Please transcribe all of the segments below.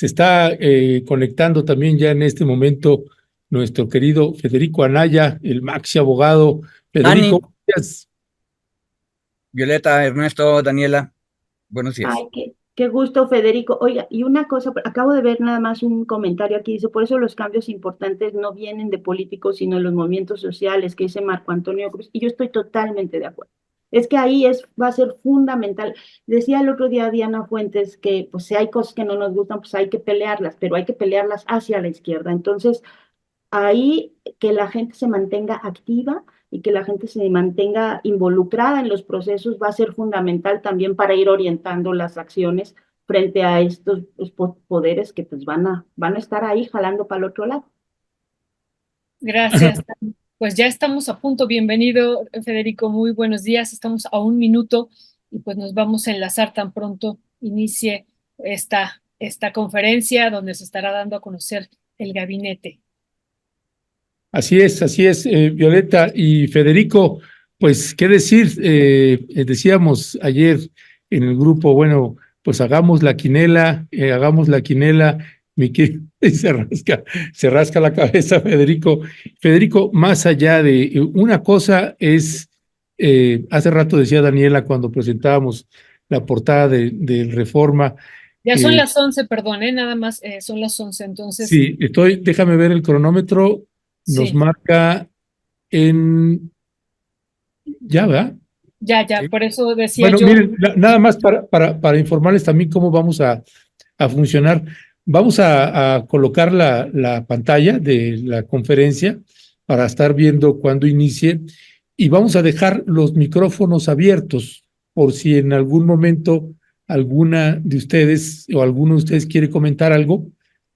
Se está conectando también ya en este momento nuestro querido Federico Anaya, el maxi abogado. Dani, Federico, gracias. Violeta, Ernesto, Daniela, buenos días. Ay, qué gusto, Federico. Oiga, y una cosa, acabo de ver nada más un comentario aquí, dice, por eso los cambios importantes no vienen de políticos, sino de los movimientos sociales, que dice Marco Antonio Cruz, y yo estoy totalmente de acuerdo. Es que ahí va a ser fundamental. Decía el otro día Diana Fuentes que, pues, si hay cosas que no nos gustan, pues hay que pelearlas, pero hay que pelearlas hacia la izquierda. Entonces, ahí que la gente se mantenga activa y que la gente se mantenga involucrada en los procesos va a ser fundamental también para ir orientando las acciones frente a estos poderes que pues van a estar ahí jalando para el otro lado. Gracias. Pues ya estamos a punto. Bienvenido, Federico. Muy buenos días. Estamos a un minuto y pues nos vamos a enlazar tan pronto inicie esta conferencia donde se estará dando a conocer el gabinete. Así es, Violeta y Federico, pues qué decir, decíamos ayer en el grupo, bueno, pues hagamos la quinela, mi querido, y se rasca la cabeza Federico. Federico, más allá de una cosa es, hace rato decía Daniela cuando presentábamos la portada de Reforma. Ya son las 11, perdón, nada más son las 11, entonces. Sí, déjame ver el cronómetro. Nos Sí. marca en... Ya, ¿verdad? Ya, Sí. por eso decía Bueno, yo. miren, nada más para informarles también cómo vamos a funcionar. Vamos a colocar la pantalla de la conferencia para estar viendo cuando inicie y vamos a dejar los micrófonos abiertos por si en algún momento alguna de ustedes o alguno de ustedes quiere comentar algo,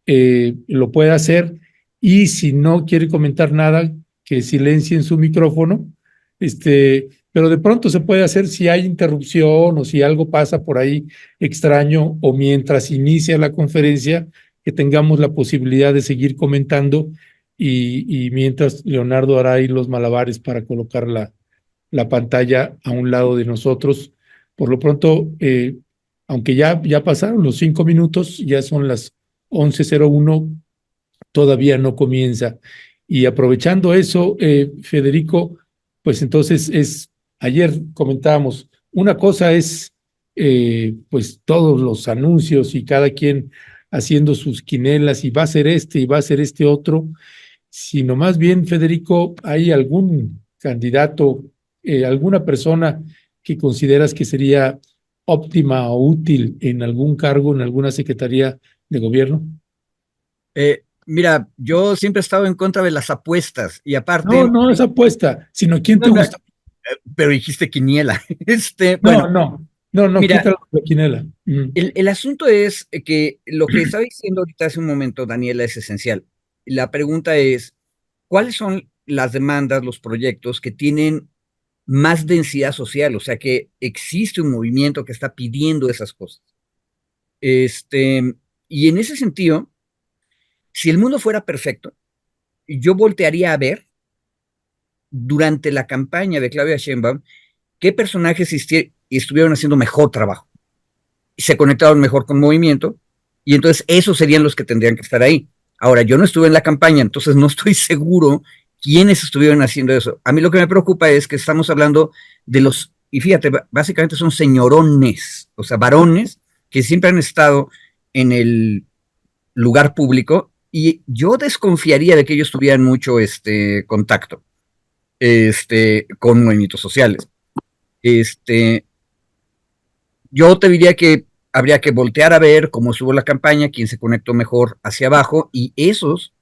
lo puede hacer, y si no quiere comentar nada, que silencien su micrófono. Pero de pronto se puede hacer si hay interrupción o si algo pasa por ahí extraño, o mientras inicia la conferencia, que tengamos la posibilidad de seguir comentando, y mientras Leonardo hará ahí los malabares para colocar la pantalla a un lado de nosotros. Por lo pronto, aunque ya pasaron los 5 minutos, ya son las 11:01, todavía no comienza. Y aprovechando eso, Federico, pues entonces ayer comentábamos, una cosa es pues todos los anuncios y cada quien haciendo sus quinelas y va a ser este y va a ser este otro, sino más bien, Federico, ¿hay algún candidato, alguna persona que consideras que sería óptima o útil en algún cargo, en alguna secretaría de gobierno? Mira, yo siempre he estado en contra de las apuestas y aparte, No es apuesta, sino ¿quién te no, gusta? pero dijiste quiniela. Bueno, No, mira, quítalo de la quinela. el asunto es que lo que estaba diciendo ahorita hace un momento, Daniela, es esencial. La pregunta es, ¿cuáles son las demandas, los proyectos que tienen más densidad social? O sea, que existe un movimiento que está pidiendo esas cosas. Y en ese sentido, si el mundo fuera perfecto, yo voltearía a ver durante la campaña de Claudia Sheinbaum qué personajes estuvieron haciendo mejor trabajo, se conectaron mejor con movimiento, y entonces esos serían los que tendrían que estar ahí. Ahora, yo no estuve en la campaña, entonces no estoy seguro quiénes estuvieron haciendo eso. A mí lo que me preocupa es que estamos hablando de los, y fíjate, básicamente son señorones, o sea, varones que siempre han estado en el lugar público, y yo desconfiaría de que ellos tuvieran mucho contacto con movimientos sociales. Yo te diría que habría que voltear a ver cómo estuvo la campaña, quién se conectó mejor hacia abajo, y esos,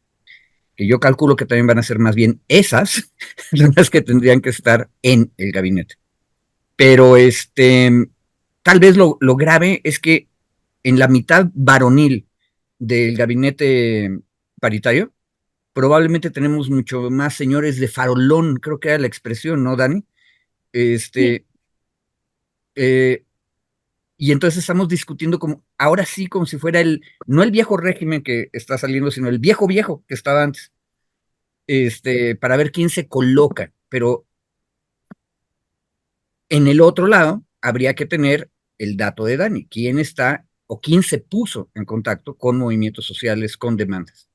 que yo calculo que también van a ser más bien esas, las que tendrían que estar en el gabinete. Pero tal vez lo grave es que en la mitad varonil del gabinete paritario, probablemente tenemos mucho más señores de farolón, creo que era la expresión, ¿no, Dani? Sí. Eh, y entonces estamos discutiendo como, ahora sí, como si fuera no el viejo régimen que está saliendo, sino el viejo viejo que estaba antes, para ver quién se coloca. Pero en el otro lado habría que tener el dato de Dani, quién está o quién se puso en contacto con movimientos sociales, con demandas.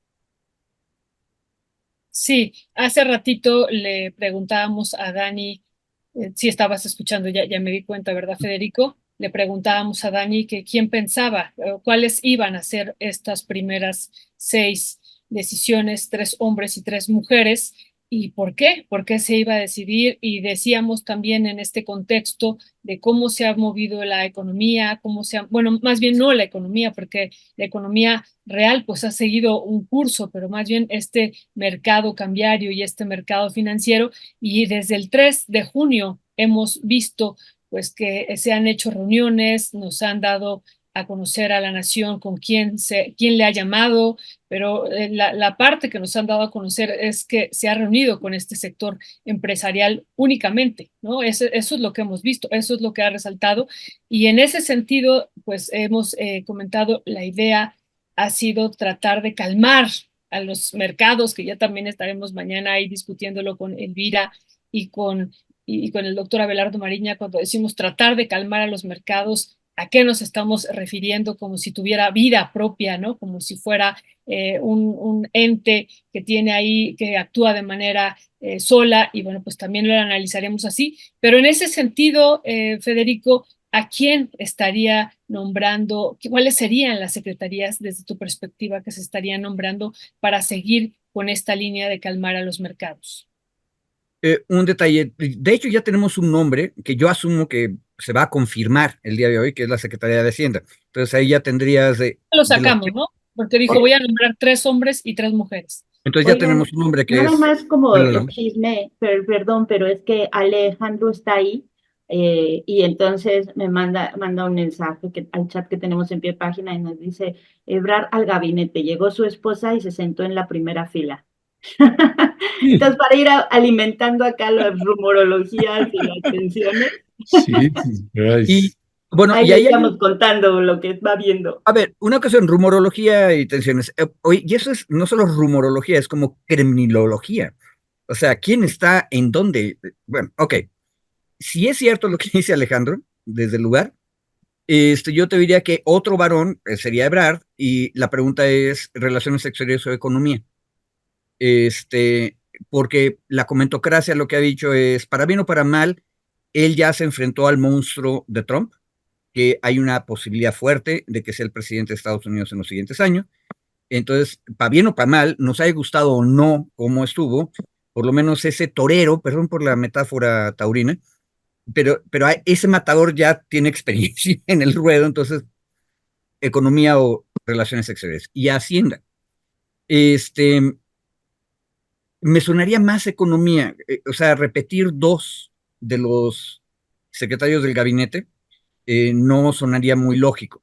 Sí, hace ratito le preguntábamos a Dani, si estabas escuchando, ya me di cuenta, ¿verdad, Federico? Le preguntábamos a Dani que quién pensaba, cuáles iban a ser estas primeras 6 decisiones, 3 hombres y 3 mujeres, y por qué se iba a decidir, y decíamos también en este contexto de cómo se ha movido la economía, bueno, más bien no la economía, porque la economía real pues ha seguido un curso, pero más bien este mercado cambiario y este mercado financiero, y desde el 3 de junio hemos visto pues que se han hecho reuniones, nos han dado a conocer a la nación con quién le ha llamado, pero la parte que nos han dado a conocer es que se ha reunido con este sector empresarial únicamente, ¿no? Eso es lo que hemos visto, eso es lo que ha resaltado, y en ese sentido, pues hemos comentado, la idea ha sido tratar de calmar a los mercados, que ya también estaremos mañana ahí discutiéndolo con Elvira y con el doctor Abelardo Mariña, cuando decimos tratar de calmar a los mercados, ¿a qué nos estamos refiriendo? Como si tuviera vida propia, ¿no? Como si fuera un ente que tiene ahí, que actúa de manera sola, y bueno, pues también lo analizaremos así. Pero en ese sentido, Federico, ¿a quién estaría nombrando? ¿Cuáles serían las secretarías desde tu perspectiva que se estarían nombrando para seguir con esta línea de calmar a los mercados? Un detalle, de hecho ya tenemos un nombre que yo asumo que se va a confirmar el día de hoy, que es la Secretaría de Hacienda. Entonces ahí ya tendrías Lo sacamos, ¿no? Porque dijo, voy a nombrar 3 hombres y 3 mujeres. Entonces ya tenemos un nombre que nada es... más como chisme, perdón, pero es que Alejandro está ahí y entonces me manda un mensaje al chat que tenemos en pie de página y nos dice, Ebrard al gabinete, llegó su esposa y se sentó en la primera fila. Entonces, para ir alimentando acá las rumorologías y las tensiones. Sí, y bueno, ahí le estamos contando lo que va viendo. A ver, una cosa en rumorología y tensiones. Y eso es no solo rumorología, es como criminología. O sea, ¿quién está en dónde? Bueno, ok. Si es cierto lo que dice Alejandro, desde el lugar, yo te diría que otro varón sería Ebrard, y la pregunta es relaciones exteriores o economía. Porque la comentocracia lo que ha dicho es, para bien o para mal, él ya se enfrentó al monstruo de Trump, que hay una posibilidad fuerte de que sea el presidente de Estados Unidos en los siguientes años. Entonces, para bien o para mal, nos haya gustado o no cómo estuvo, por lo menos ese torero, perdón por la metáfora taurina, pero ese matador ya tiene experiencia en el ruedo, entonces, economía o relaciones exteriores. Y Hacienda. Me sonaría más economía, o sea, repetir 2 de los secretarios del gabinete no sonaría muy lógico.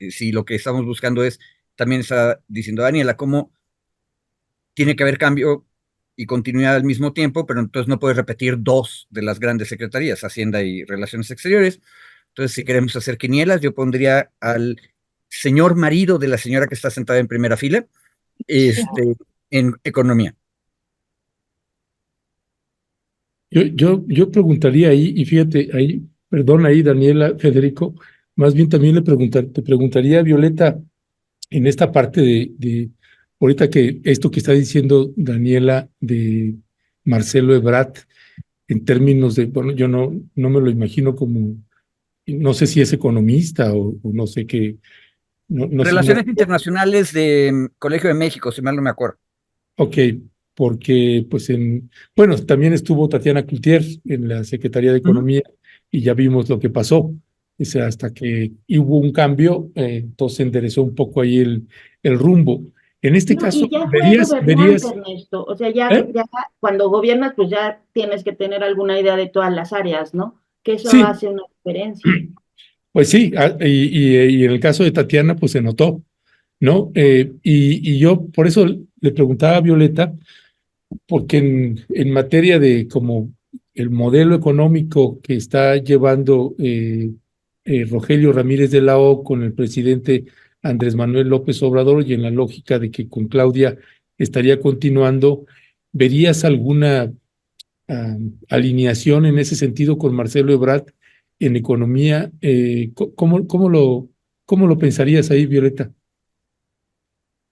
Si lo que estamos buscando es, también está diciendo Daniela, cómo tiene que haber cambio y continuidad al mismo tiempo, pero entonces no puedes repetir 2 de las grandes secretarías, Hacienda y Relaciones Exteriores. Entonces, si queremos hacer quinielas, yo pondría al señor marido de la señora que está sentada en primera fila, en economía. Yo preguntaría ahí, y fíjate, ahí, perdón ahí, Daniela, Federico, más bien también te preguntaría, Violeta, en esta parte ahorita que esto que está diciendo Daniela de Marcelo Ebrard, en términos de, bueno, yo no me lo imagino como, no sé si es economista o no sé qué. Relaciones Internacionales de Colegio de México, si mal no me acuerdo. Ok, porque pues bueno, también estuvo Tatiana Cloutier en la Secretaría de Economía y ya vimos lo que pasó. O sea, hasta que hubo un cambio, entonces enderezó un poco ahí el rumbo. En este caso, y ya fue gobernante, Ernesto. O sea, ya cuando gobiernas, pues ya tienes que tener alguna idea de todas las áreas, ¿no? Que eso sí, hace una diferencia. Pues sí, y en el caso de Tatiana, pues se notó, ¿no? Y yo por eso le preguntaba a Violeta, porque en materia de como el modelo económico que está llevando Rogelio Ramírez de la O con el presidente Andrés Manuel López Obrador, y en la lógica de que con Claudia estaría continuando, ¿verías alguna alineación en ese sentido con Marcelo Ebrard en economía? ¿Cómo ¿Cómo lo pensarías ahí, Violeta?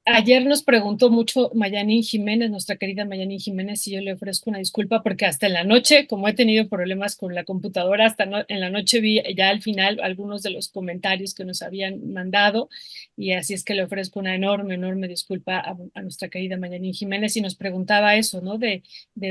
Ayer nos preguntó mucho Mayanín Jiménez, nuestra querida Mayanín Jiménez, y yo le ofrezco una disculpa porque hasta en la noche, como he tenido problemas con la computadora, hasta en la noche vi ya al final algunos de los comentarios que nos habían mandado, y así es que le ofrezco una enorme, enorme disculpa a nuestra querida Mayanín Jiménez, y nos preguntaba eso, ¿no? De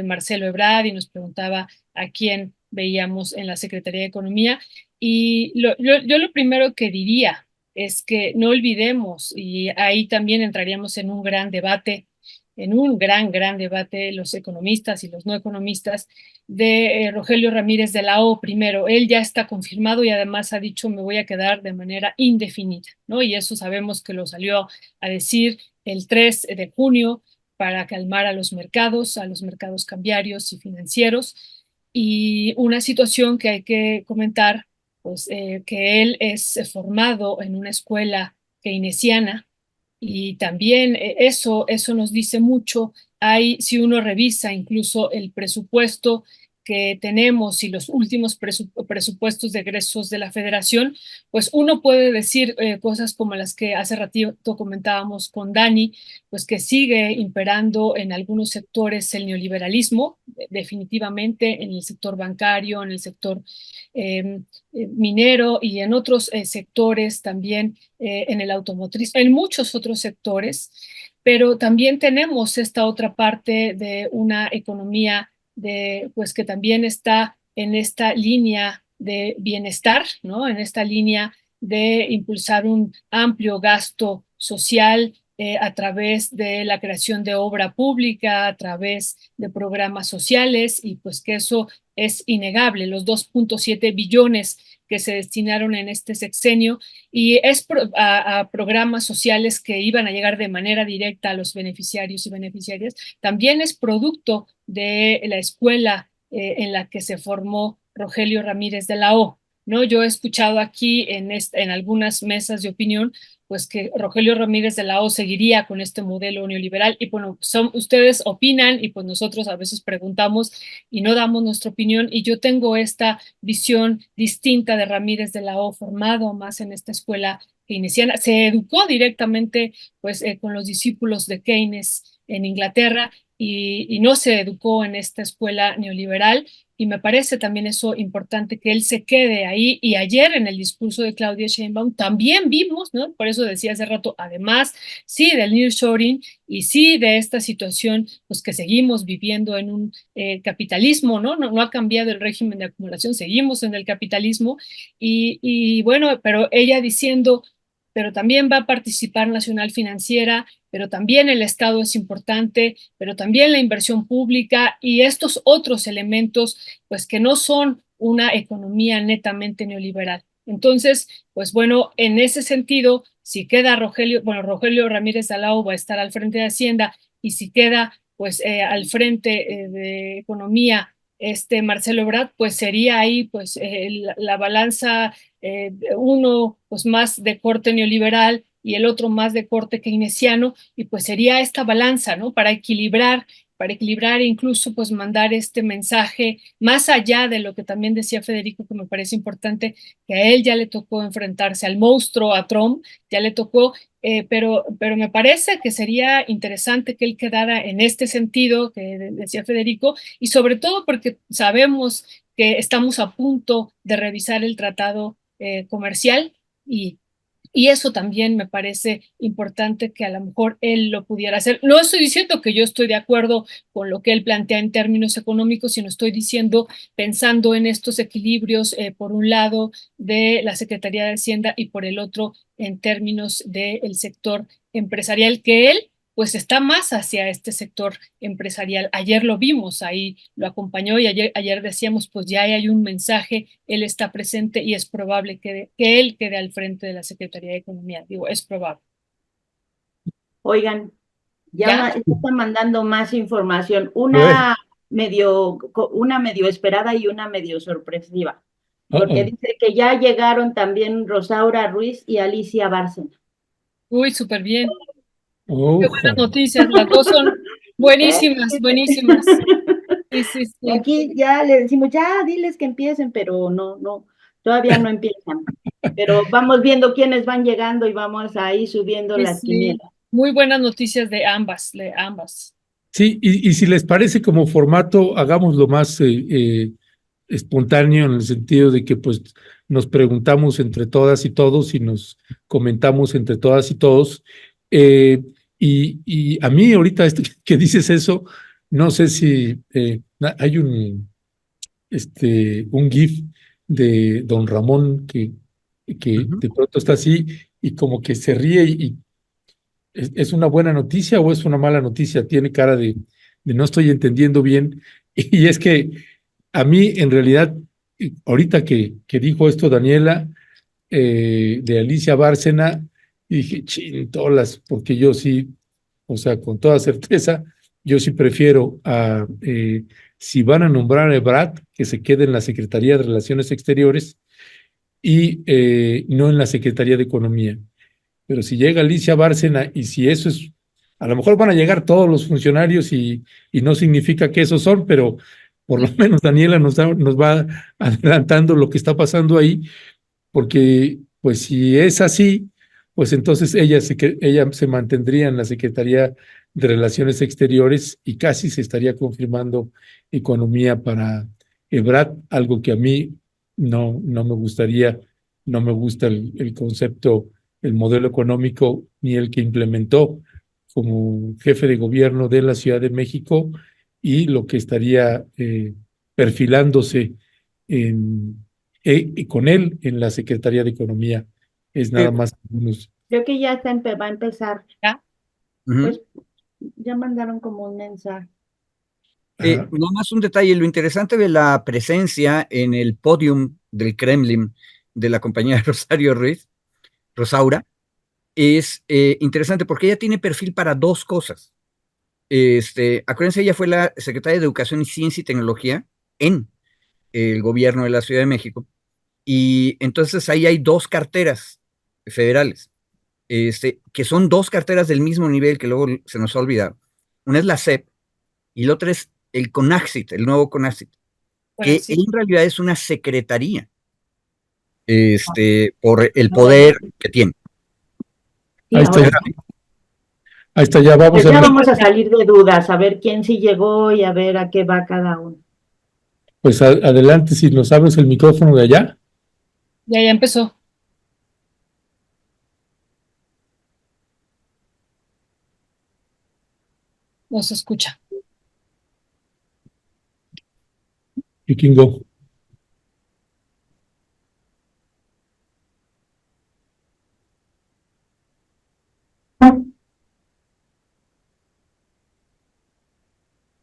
Marcelo Ebrard, y nos preguntaba a quién veíamos en la Secretaría de Economía, y yo lo primero que diría es que no olvidemos, y ahí también entraríamos en un gran debate, en un gran debate, los economistas y los no economistas, de Rogelio Ramírez de la O primero. Él ya está confirmado y además ha dicho me voy a quedar de manera indefinida, ¿no? Y eso sabemos que lo salió a decir el 3 de junio para calmar a los mercados cambiarios y financieros. Y una situación que hay que comentar pues que él es formado en una escuela keynesiana y también eso nos dice mucho. Hay, si uno revisa incluso el presupuesto que tenemos y los últimos presupuestos de egresos de la Federación, pues uno puede decir cosas como las que hace ratito comentábamos con Dani, pues que sigue imperando en algunos sectores el neoliberalismo, definitivamente en el sector bancario, en el sector minero y en otros sectores también, en el automotriz, en muchos otros sectores, pero también tenemos esta otra parte de una economía pues que también está en esta línea de bienestar, ¿no? En esta línea de impulsar un amplio gasto social a través de la creación de obra pública, a través de programas sociales, y pues que eso es innegable, los 2.7 billones que se destinaron en este sexenio, y es a programas sociales que iban a llegar de manera directa a los beneficiarios y beneficiarias, también es producto de la escuela en la que se formó Rogelio Ramírez de la O, ¿no? Yo he escuchado aquí en algunas mesas de opinión pues que Rogelio Ramírez de la O seguiría con este modelo neoliberal, y bueno, ustedes opinan y pues nosotros a veces preguntamos y no damos nuestra opinión, y yo tengo esta visión distinta de Ramírez de la O, formado más en esta escuela keynesiana, se educó directamente pues con los discípulos de Keynes en Inglaterra, y no se educó en esta escuela neoliberal, y me parece también eso importante que él se quede ahí. Y ayer en el discurso de Claudia Sheinbaum también vimos, ¿no? Por eso decía hace rato, además, sí, del nearshoring y sí de esta situación, pues que seguimos viviendo en un capitalismo, ¿no? No ha cambiado el régimen de acumulación, seguimos en el capitalismo, y bueno, pero ella diciendo, pero también va a participar Nacional Financiera, pero también el Estado es importante, pero también la inversión pública y estos otros elementos, pues que no son una economía netamente neoliberal. Entonces, pues bueno, en ese sentido, si queda Rogelio Ramírez de la O va a estar al frente de Hacienda, y si queda pues al frente de Economía Marcelo Ebrard, pues sería ahí pues la balanza, uno pues más de corte neoliberal y el otro más de corte keynesiano, y pues sería esta balanza, ¿no? Para equilibrar e incluso pues mandar este mensaje más allá de lo que también decía Federico, que me parece importante, que a él ya le tocó enfrentarse al monstruo, a Trump, ya le tocó, pero me parece que sería interesante que él quedara en este sentido que decía Federico, y sobre todo porque sabemos que estamos a punto de revisar el tratado comercial, y eso también me parece importante que a lo mejor él lo pudiera hacer. No estoy diciendo que yo estoy de acuerdo con lo que él plantea en términos económicos, sino estoy diciendo, pensando en estos equilibrios, por un lado de la Secretaría de Hacienda y por el otro en términos del sector empresarial, que él pues está más hacia este sector empresarial. Ayer lo vimos, ahí lo acompañó, y ayer decíamos, pues ya hay un mensaje, él está presente y es probable que él quede al frente de la Secretaría de Economía. Digo, es probable. Oigan, ya están mandando más información, Bueno. una medio esperada y una medio sorpresiva, porque dice que ya llegaron también Rosaura Ruiz y Alicia Bárcena. Uy, súper bien. Qué buenas noticias, las dos son buenísimas, buenísimas. Sí, sí, sí. Aquí ya le decimos, ya diles que empiecen, pero no, Todavía no empiezan, pero vamos viendo quiénes van llegando y vamos ahí subiendo Sí, las sí. quinielas. Muy buenas noticias de ambas. Sí, y si les parece como formato, hagámoslo más espontáneo en el sentido de que pues nos preguntamos entre todas y todos y nos comentamos entre todas y todos. Y a mí ahorita que dices eso, no sé si hay un GIF de don Ramón que Ujú. de pronto está así y como que se ríe y ¿es una buena noticia o es una mala noticia? Tiene cara de no estoy entendiendo bien. Y es que a mí, en realidad, ahorita que dijo esto Daniela, de Alicia Bárcena, y dije, chintolas, porque yo sí, o sea, con toda certeza, yo sí prefiero si van a nombrar a Ebrard, que se quede en la Secretaría de Relaciones Exteriores y no en la Secretaría de Economía. Pero si llega Alicia Bárcena y si eso es, a lo mejor van a llegar todos los funcionarios y no significa que esos son, pero por lo menos Daniela nos va adelantando lo que está pasando ahí, porque pues si es así, pues entonces ella se mantendría en la Secretaría de Relaciones Exteriores y casi se estaría confirmando economía para Ebrard, algo que a mí no me gustaría, no me gusta el concepto, el modelo económico ni el que implementó como jefe de gobierno de la Ciudad de México y lo que estaría perfilándose en con él en la Secretaría de Economía. Es nada más algunos. Creo que ya va a empezar. ¿Ya? Ujú. Pues ya mandaron como un mensaje. Ajá. Nada más un detalle, lo interesante de la presencia en el podium del Kremlin de la compañera Rosario Ruiz, Rosaura, es interesante porque ella tiene perfil para dos cosas. Acuérdense, ella fue la secretaria de Educación y Ciencia y Tecnología en el gobierno de la Ciudad de México, y entonces ahí hay dos carteras federales, que son dos carteras del mismo nivel que luego se nos ha olvidado. Una es la SEP y la otra es el CONACYT, el nuevo CONACYT, Bueno, que sí. en realidad es una secretaría, por el No, bueno, poder que tiene. sí, Ahí está, ahora sí. ahí está, ya vamos Pues a ya ver. vamos a salir de dudas, a ver quién sí llegó y a ver a qué va cada uno. Pues adelante, si nos abres el micrófono de allá. Ya empezó. No se escucha. You can go.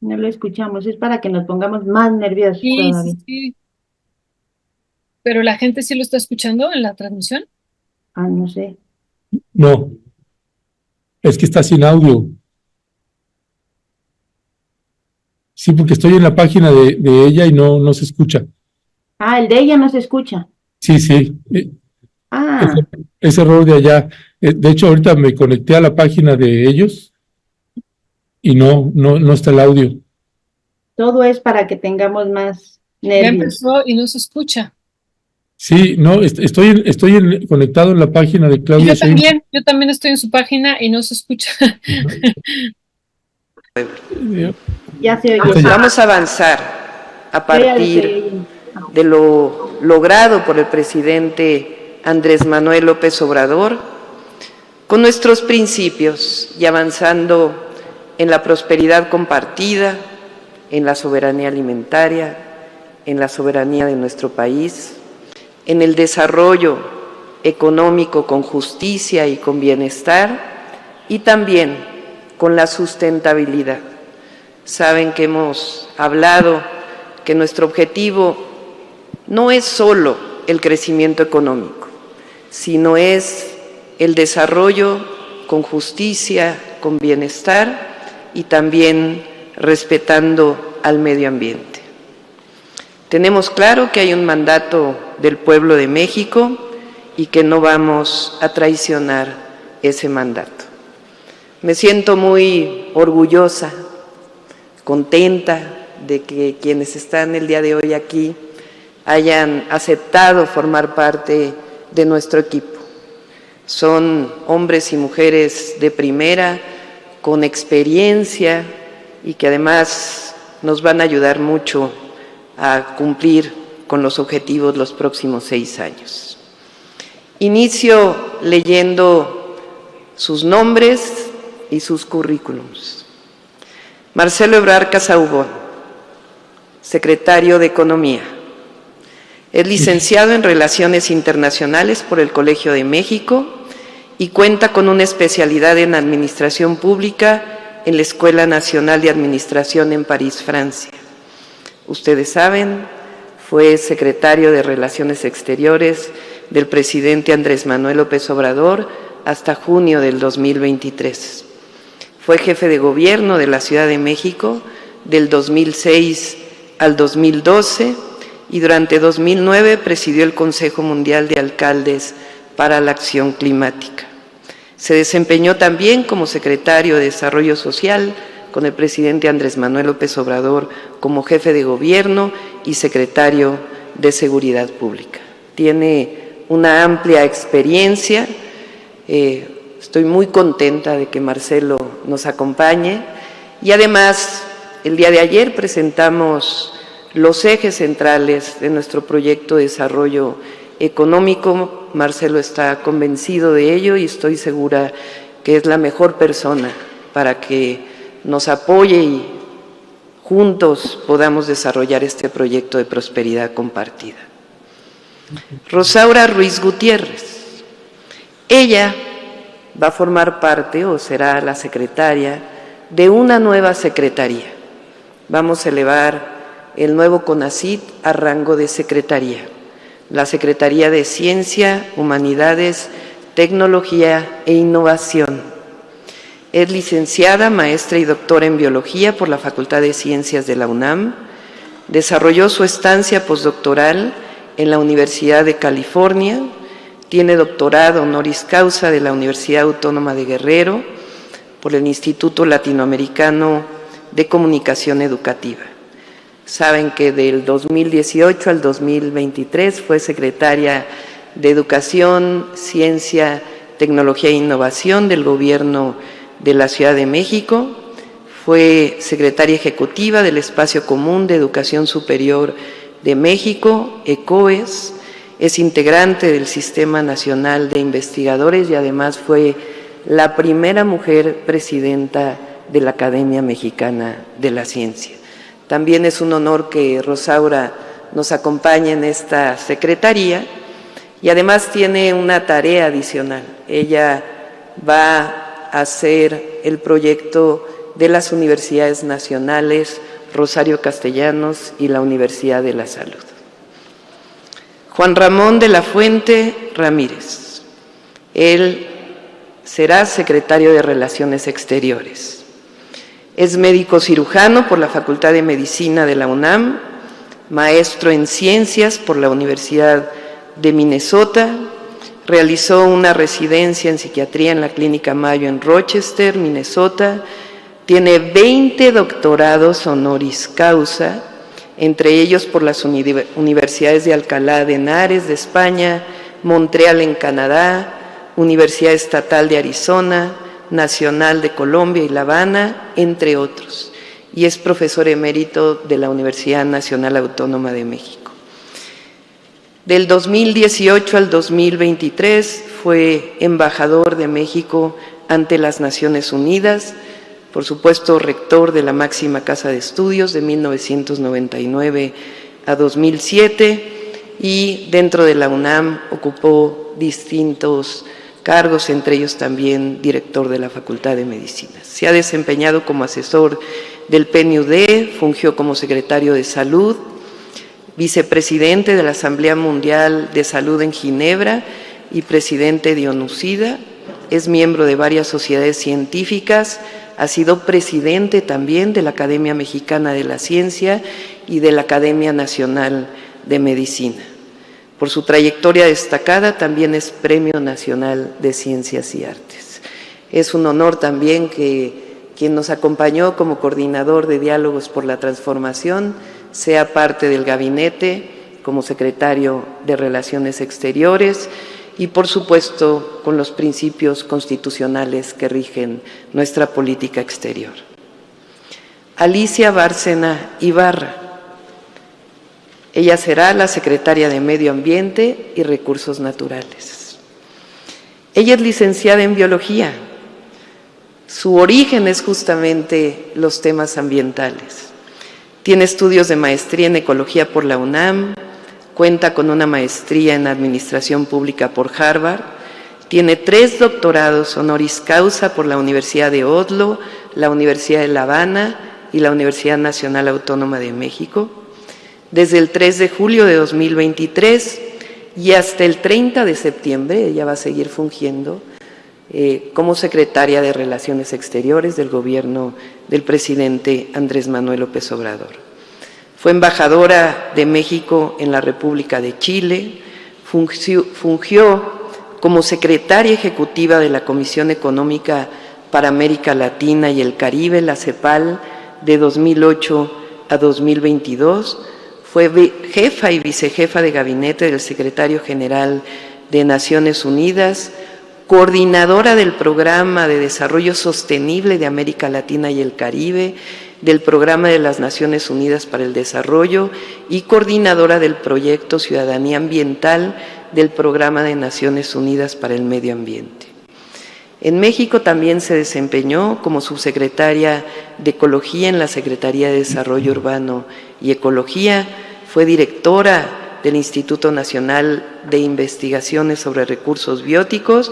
No lo escuchamos, es para que nos pongamos más nerviosos Sí, sí, todavía. sí. Pero la gente sí lo está escuchando en la transmisión. Ah, no sé. No, es que está sin audio. Sí, porque estoy en la página de ella y no se escucha. Ah, el de ella no se escucha. Sí, sí, Ah, es error de allá. De hecho, ahorita me conecté a la página de ellos y no está el audio. todo es para que tengamos más Ya nervios. empezó y no se escucha. Sí, no, estoy conectado en la página de Y Claudia Sheinbaum. yo también estoy en su página y no se escucha. Ya se Ahí oye. está ya. Vamos a avanzar a Yo ya le estoy partir oyendo. de lo logrado por el presidente Andrés Manuel López Obrador, con nuestros principios y avanzando en la prosperidad compartida, en la soberanía alimentaria, en la soberanía de nuestro país, en el desarrollo económico con justicia y con bienestar, y también con la sustentabilidad. Saben que hemos hablado que nuestro objetivo no es solo el crecimiento económico, sino es el desarrollo con justicia, con bienestar y también respetando al medio ambiente. Tenemos claro que hay un mandato del pueblo de México y que no vamos a traicionar ese mandato. Me siento muy orgullosa, contenta de que quienes están el día de hoy aquí hayan aceptado formar parte de nuestro equipo. Son hombres y mujeres de primera, con experiencia y que además nos van a ayudar mucho a cumplir con los objetivos los próximos 6 años. Inicio leyendo sus nombres y sus currículums. Marcelo Ebrard Casaubon, secretario de Economía. Es licenciado en Relaciones Internacionales por el Colegio de México y cuenta con una especialidad en Administración Pública en la Escuela Nacional de Administración en París, Francia. Ustedes saben, fue secretario de Relaciones Exteriores del presidente Andrés Manuel López Obrador hasta junio del 2023. Fue jefe de gobierno de la Ciudad de México del 2006 al 2012 y durante 2009 presidió el Consejo Mundial de Alcaldes para la Acción Climática. Se desempeñó también como secretario de Desarrollo Social con el presidente Andrés Manuel López Obrador como jefe de gobierno y secretario de Seguridad Pública. Tiene una amplia experiencia. Estoy muy contenta de que Marcelo nos acompañe y además el día de ayer presentamos los ejes centrales de nuestro proyecto de desarrollo económico. Marcelo está convencido de ello y estoy segura que es la mejor persona para que nos apoye y juntos podamos desarrollar este proyecto de prosperidad compartida. Rosaura Ruiz Gutiérrez. Ella va a formar parte o será la secretaria de una nueva secretaría. Vamos a elevar el nuevo CONACYT a rango de secretaría, la Secretaría de Ciencia, Humanidades, Tecnología e Innovación. Es licenciada, maestra y doctora en Biología por la Facultad de Ciencias de la UNAM. Desarrolló su estancia postdoctoral en la Universidad de California. Tiene doctorado honoris causa de la Universidad Autónoma de Guerrero por el Instituto Latinoamericano de Comunicación Educativa. Saben que del 2018 al 2023 fue secretaria de Educación, Ciencia, Tecnología e Innovación del Gobierno de la Ciudad de México. Fue secretaria ejecutiva del Espacio Común de Educación Superior de México, ECOES. Es integrante del Sistema Nacional de Investigadores y además fue la primera mujer presidenta de la Academia Mexicana de la Ciencia. También es un honor que Rosaura nos acompañe en esta secretaría y además tiene una tarea adicional. Ella va a hacer el proyecto de las universidades nacionales Rosario Castellanos y la Universidad de la Salud. Juan Ramón de la Fuente Ramírez. Él será secretario de Relaciones Exteriores. Es médico cirujano por la Facultad de Medicina de la UNAM, maestro en Ciencias por la Universidad de Minnesota, realizó una residencia en psiquiatría en la Clínica Mayo en Rochester, Minnesota, tiene 20 doctorados honoris causa, entre ellos por las universidades de Alcalá de Henares de España, Montreal en Canadá, Universidad Estatal de Arizona, Nacional de Colombia y La Habana, entre otros, y es profesor emérito de la Universidad Nacional Autónoma de México. Del 2018 al 2023 fue embajador de México ante las Naciones Unidas, por supuesto rector de la máxima casa de estudios de 1999 a 2007 y dentro de la UNAM ocupó distintos cargos, entre ellos también director de la Facultad de Medicina. Se ha desempeñado como asesor del PNUD, fungió como secretario de Salud, vicepresidente de la Asamblea Mundial de Salud en Ginebra y presidente de ONUCIDA, es miembro de varias sociedades científicas, ha sido presidente también de la Academia Mexicana de la Ciencia y de la Academia Nacional de Medicina. Por su trayectoria destacada también es Premio Nacional de Ciencias y Artes. Es un honor también que quien nos acompañó como coordinador de Diálogos por la Transformación sea parte del gabinete como secretario de Relaciones Exteriores y, por supuesto, con los principios constitucionales que rigen nuestra política exterior. Alicia Bárcena Ibarra. Ella será la secretaria de Medio Ambiente y Recursos Naturales. Ella es licenciada en Biología. Su origen es justamente los temas ambientales. Tiene estudios de maestría en Ecología por la UNAM, cuenta con una maestría en Administración Pública por Harvard, tiene 3 doctorados honoris causa por la Universidad de Oslo, la Universidad de La Habana y la Universidad Nacional Autónoma de México. Desde el 3 de julio de 2023 y hasta el 30 de septiembre, ella va a seguir fungiendo como secretaria de Relaciones Exteriores del gobierno del presidente Andrés Manuel López Obrador. Fue embajadora de México en la República de Chile, fungió como secretaria ejecutiva de la Comisión Económica para América Latina y el Caribe, la CEPAL, de 2008 a 2022, fue jefa y vicejefa de gabinete del secretario general de Naciones Unidas, coordinadora del Programa de Desarrollo Sostenible de América Latina y el Caribe, del Programa de las Naciones Unidas para el Desarrollo y coordinadora del Proyecto Ciudadanía Ambiental del Programa de Naciones Unidas para el Medio Ambiente. En México también se desempeñó como subsecretaria de Ecología en la Secretaría de Desarrollo Urbano y Ecología, fue directora del Instituto Nacional de Investigaciones sobre Recursos Bióticos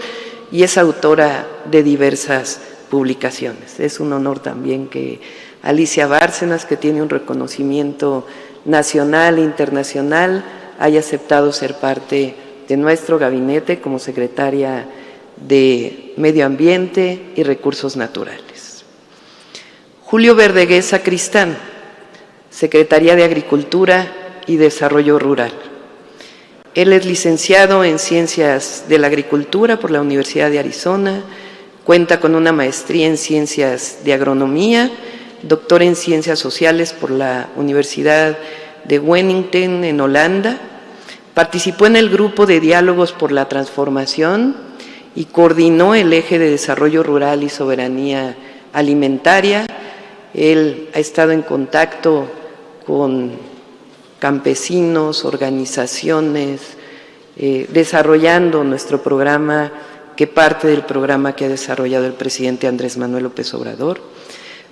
y es autora de diversas publicaciones. Es un honor también que Alicia Bárcenas, que tiene un reconocimiento nacional e internacional, haya aceptado ser parte de nuestro gabinete como secretaria de Medio Ambiente y Recursos Naturales. Julio Verdegués Sacristán, Secretaría de Agricultura y Desarrollo Rural. Él es licenciado en Ciencias de la Agricultura por la Universidad de Arizona, cuenta con una maestría en Ciencias de Agronomía, doctor en Ciencias Sociales por la Universidad de Wageningen en Holanda, participó en el Grupo de Diálogos por la Transformación y coordinó el Eje de Desarrollo Rural y Soberanía Alimentaria. Él ha estado en contacto con campesinos, organizaciones, desarrollando nuestro programa, que parte del programa que ha desarrollado el presidente Andrés Manuel López Obrador.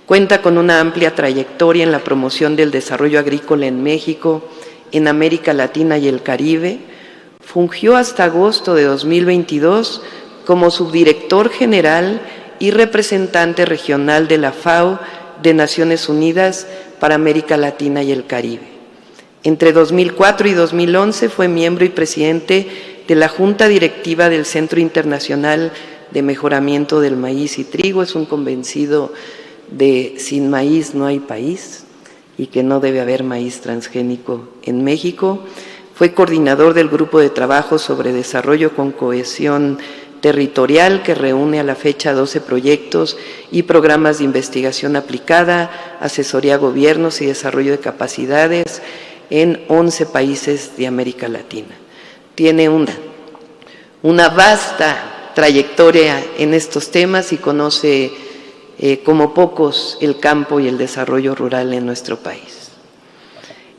Cuenta con una amplia trayectoria en la promoción del desarrollo agrícola en México, en América Latina y el Caribe. Fungió hasta agosto de 2022 como subdirector general y representante regional de la FAO de Naciones Unidas para América Latina y el Caribe. Entre 2004 y 2011 fue miembro y presidente de la Junta Directiva del Centro Internacional de Mejoramiento del Maíz y Trigo. Es un convencido de sin maíz no hay país y que no debe haber maíz transgénico en México. Fue coordinador del Grupo de Trabajo sobre Desarrollo con Cohesión Territorial, que reúne a la fecha 12 proyectos y programas de investigación aplicada, asesoría a gobiernos y desarrollo de capacidades en 11 países de América Latina. Tiene una vasta trayectoria en estos temas y conoce como pocos el campo y el desarrollo rural en nuestro país.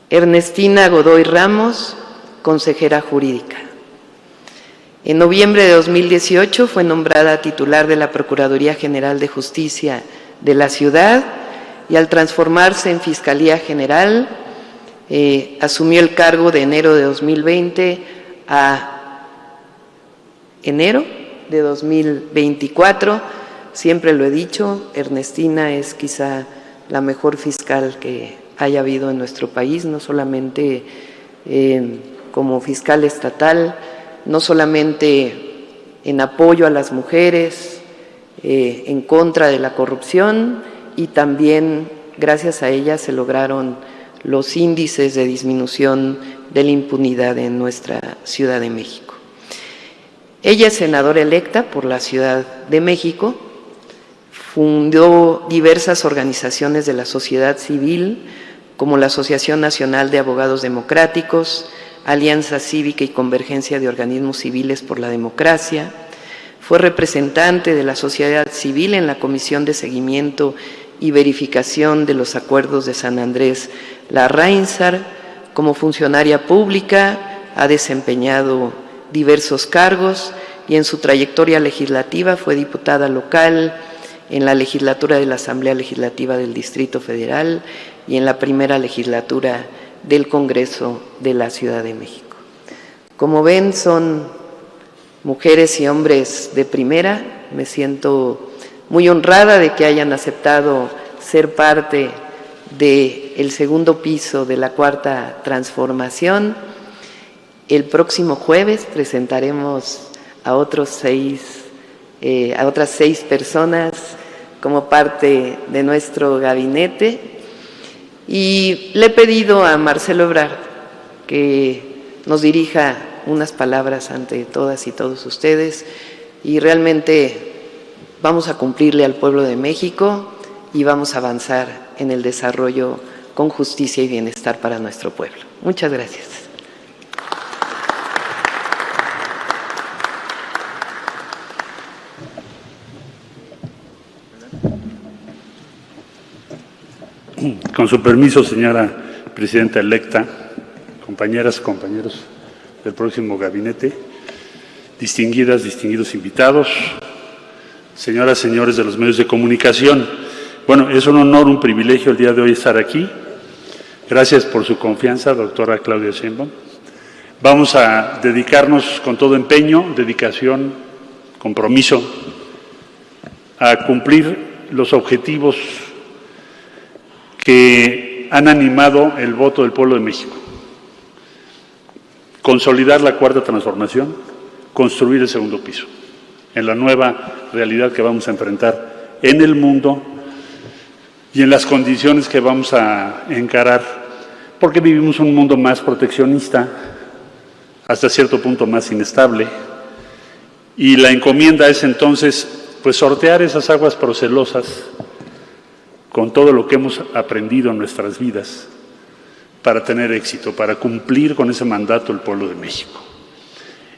Ernestina Godoy Ramos, consejera jurídica. En noviembre de 2018 fue nombrada titular de la Procuraduría General de Justicia de la ciudad y al transformarse en Fiscalía General, asumió el cargo de enero de 2020 a enero de 2024. Siempre lo he dicho, Ernestina es quizá la mejor fiscal que haya habido en nuestro país, no solamente como fiscal estatal, no solamente en apoyo a las mujeres, en contra de la corrupción, y también gracias a ella se lograron los índices de disminución de la impunidad en nuestra Ciudad de México. Ella es senadora electa por la Ciudad de México, fundó diversas organizaciones de la sociedad civil, como la Asociación Nacional de Abogados Democráticos, Alianza Cívica y Convergencia de Organismos Civiles por la Democracia. Fue representante de la sociedad civil en la Comisión de Seguimiento y Verificación de los Acuerdos de San Andrés Larráinzar. Como funcionaria pública ha desempeñado diversos cargos y en su trayectoria legislativa fue diputada local en la legislatura de la Asamblea Legislativa del Distrito Federal y en la primera legislatura del Congreso de la Ciudad de México. Como ven, son mujeres y hombres de primera. Me siento muy honrada de que hayan aceptado ser parte del segundo piso de la Cuarta Transformación. El próximo jueves presentaremos a otras 6 personas como parte de nuestro gabinete. Y le he pedido a Marcelo Ebrard que nos dirija unas palabras ante todas y todos ustedes, y realmente vamos a cumplirle al pueblo de México y vamos a avanzar en el desarrollo con justicia y bienestar para nuestro pueblo. Muchas gracias. Con su permiso, señora presidenta electa, compañeras, compañeros del próximo gabinete, distinguidas, distinguidos invitados, señoras, señores de los medios de comunicación. Bueno, es un honor, un privilegio el día de hoy estar aquí. Gracias por su confianza, doctora Claudia Sheinbaum. Vamos a dedicarnos con todo empeño, dedicación, compromiso, a cumplir los objetivos que han animado el voto del pueblo de México. Consolidar la Cuarta Transformación, construir el segundo piso, en la nueva realidad que vamos a enfrentar en el mundo y en las condiciones que vamos a encarar, porque vivimos un mundo más proteccionista, hasta cierto punto más inestable, y la encomienda es entonces pues sortear esas aguas procelosas con todo lo que hemos aprendido en nuestras vidas para tener éxito, para cumplir con ese mandato del pueblo de México.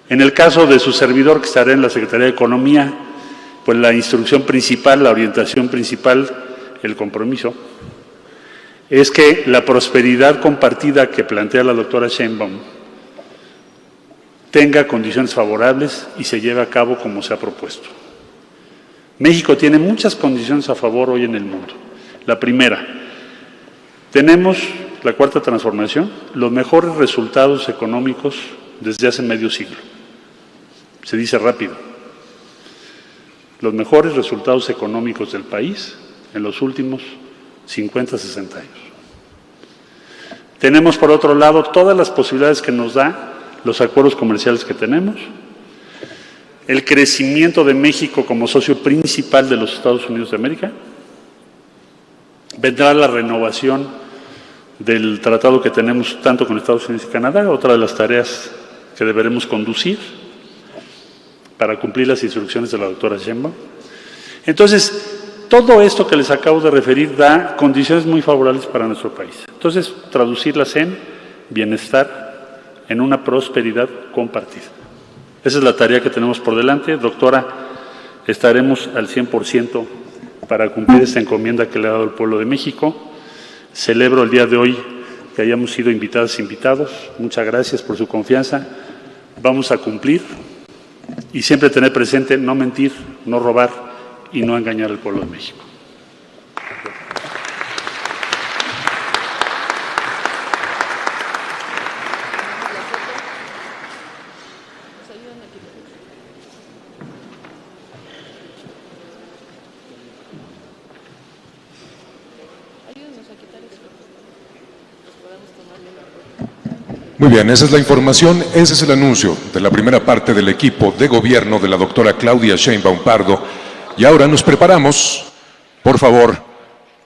En el caso de su servidor, que estará en la Secretaría de Economía, pues la instrucción principal, la orientación principal, el compromiso, es que la prosperidad compartida que plantea la doctora Sheinbaum tenga condiciones favorables y se lleve a cabo como se ha propuesto. México tiene muchas condiciones a favor hoy en el mundo. La primera, tenemos la Cuarta Transformación, los mejores resultados económicos desde hace medio siglo. Se dice rápido. Los mejores resultados económicos del país en los últimos 50, 60 años. Tenemos, por otro lado, todas las posibilidades que nos da los acuerdos comerciales que tenemos, el crecimiento de México como socio principal de los Estados Unidos de América. Vendrá la renovación del tratado que tenemos tanto con Estados Unidos y Canadá, otra de las tareas que deberemos conducir para cumplir las instrucciones de la doctora Sheinbaum. Entonces, todo esto que les acabo de referir da condiciones muy favorables para nuestro país. Entonces, traducirlas en bienestar, en una prosperidad compartida. Esa es la tarea que tenemos por delante. Doctora, estaremos al 100% para cumplir esta encomienda que le ha dado el pueblo de México. Celebro el día de hoy que hayamos sido invitadas e invitados. Muchas gracias por su confianza. Vamos a cumplir y siempre tener presente no mentir, no robar y no engañar al pueblo de México. Muy bien, esa es la información, ese es el anuncio de la primera parte del equipo de gobierno de la doctora Claudia Sheinbaum Pardo. Y ahora nos preparamos, por favor,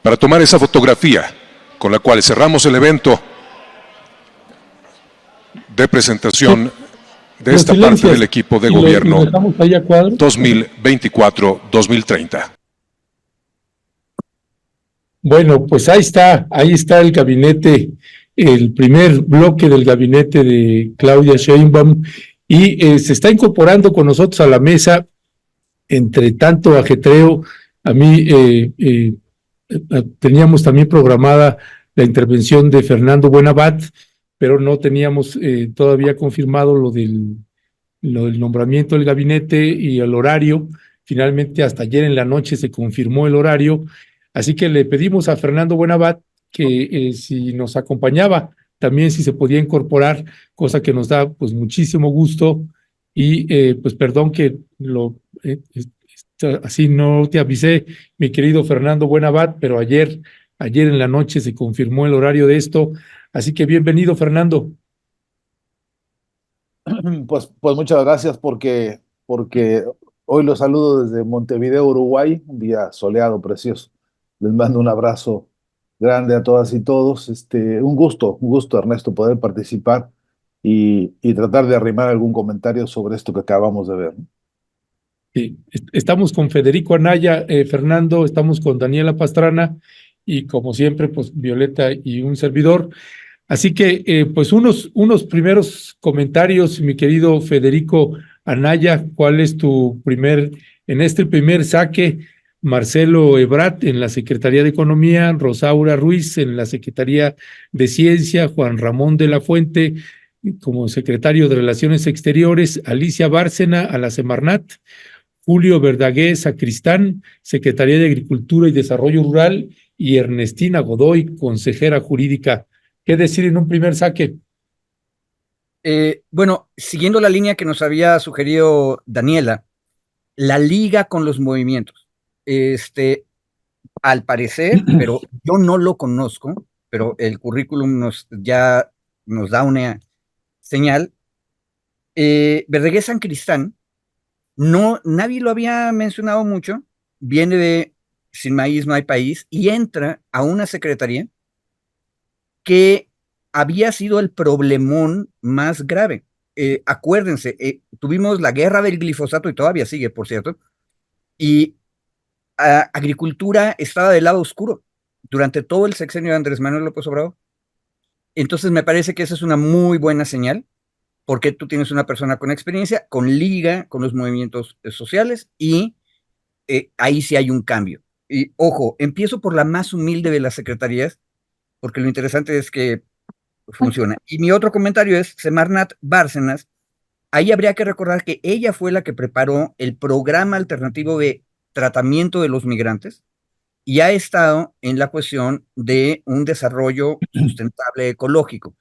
para tomar esa fotografía con la cual cerramos el evento de presentación de esta parte del equipo de gobierno 2024-2030. Bueno, pues ahí está el gabinete el primer bloque del gabinete de Claudia Sheinbaum y se está incorporando con nosotros a la mesa. Entre tanto ajetreo, a mí teníamos también programada la intervención de Fernando Buenabad, pero no teníamos todavía confirmado lo del nombramiento del gabinete y el horario. Finalmente, hasta ayer en la noche se confirmó el horario, así que le pedimos a Fernando Buenabad que si nos acompañaba, también si se podía incorporar, cosa que nos da pues muchísimo gusto y pues perdón que así no te avisé, mi querido Fernando Buenabad, pero ayer en la noche se confirmó el horario de esto, así que bienvenido, Fernando. Pues muchas gracias porque hoy los saludo desde Montevideo, Uruguay, un día soleado, precioso. Les mando un abrazo grande a todas y todos. Un gusto, Ernesto, poder participar y tratar de arrimar algún comentario sobre esto que acabamos de ver, ¿no? Sí, estamos con Federico Anaya, Fernando, estamos con Daniela Pastrana y como siempre, pues Violeta y un servidor. Así que, pues unos primeros comentarios, mi querido Federico Anaya, ¿cuál es en este primer saque, Marcelo Ebrard en la Secretaría de Economía, Rosaura Ruiz en la Secretaría de Ciencia, Juan Ramón de la Fuente como secretario de Relaciones Exteriores, Alicia Bárcena a la Semarnat, Julio Verdaguer Sacristán, Secretaría de Agricultura y Desarrollo Rural, y Ernestina Godoy, consejera jurídica? ¿Qué decir en un primer saque? Bueno, siguiendo la línea que nos había sugerido Daniela, la liga con los movimientos. Al parecer, pero yo no lo conozco, pero el currículum ya nos da una señal. Verdaguer Sacristán, nadie lo había mencionado mucho, viene de Sin Maíz No Hay País y entra a una secretaría que había sido el problemón más grave. Acuérdense, tuvimos la guerra del glifosato y todavía sigue, por cierto, y Agricultura estaba del lado oscuro durante todo el sexenio de Andrés Manuel López Obrador. Entonces me parece que esa es una muy buena señal, porque tú tienes una persona con experiencia, con liga, con los movimientos sociales, y ahí sí hay un cambio. Y ojo, empiezo por la más humilde de las secretarías, porque lo interesante es que funciona. Y mi otro comentario es Semarnat Bárcenas. Ahí habría que recordar que ella fue la que preparó el programa alternativo de tratamiento de los migrantes y ha estado en la cuestión de un desarrollo sustentable ecológico.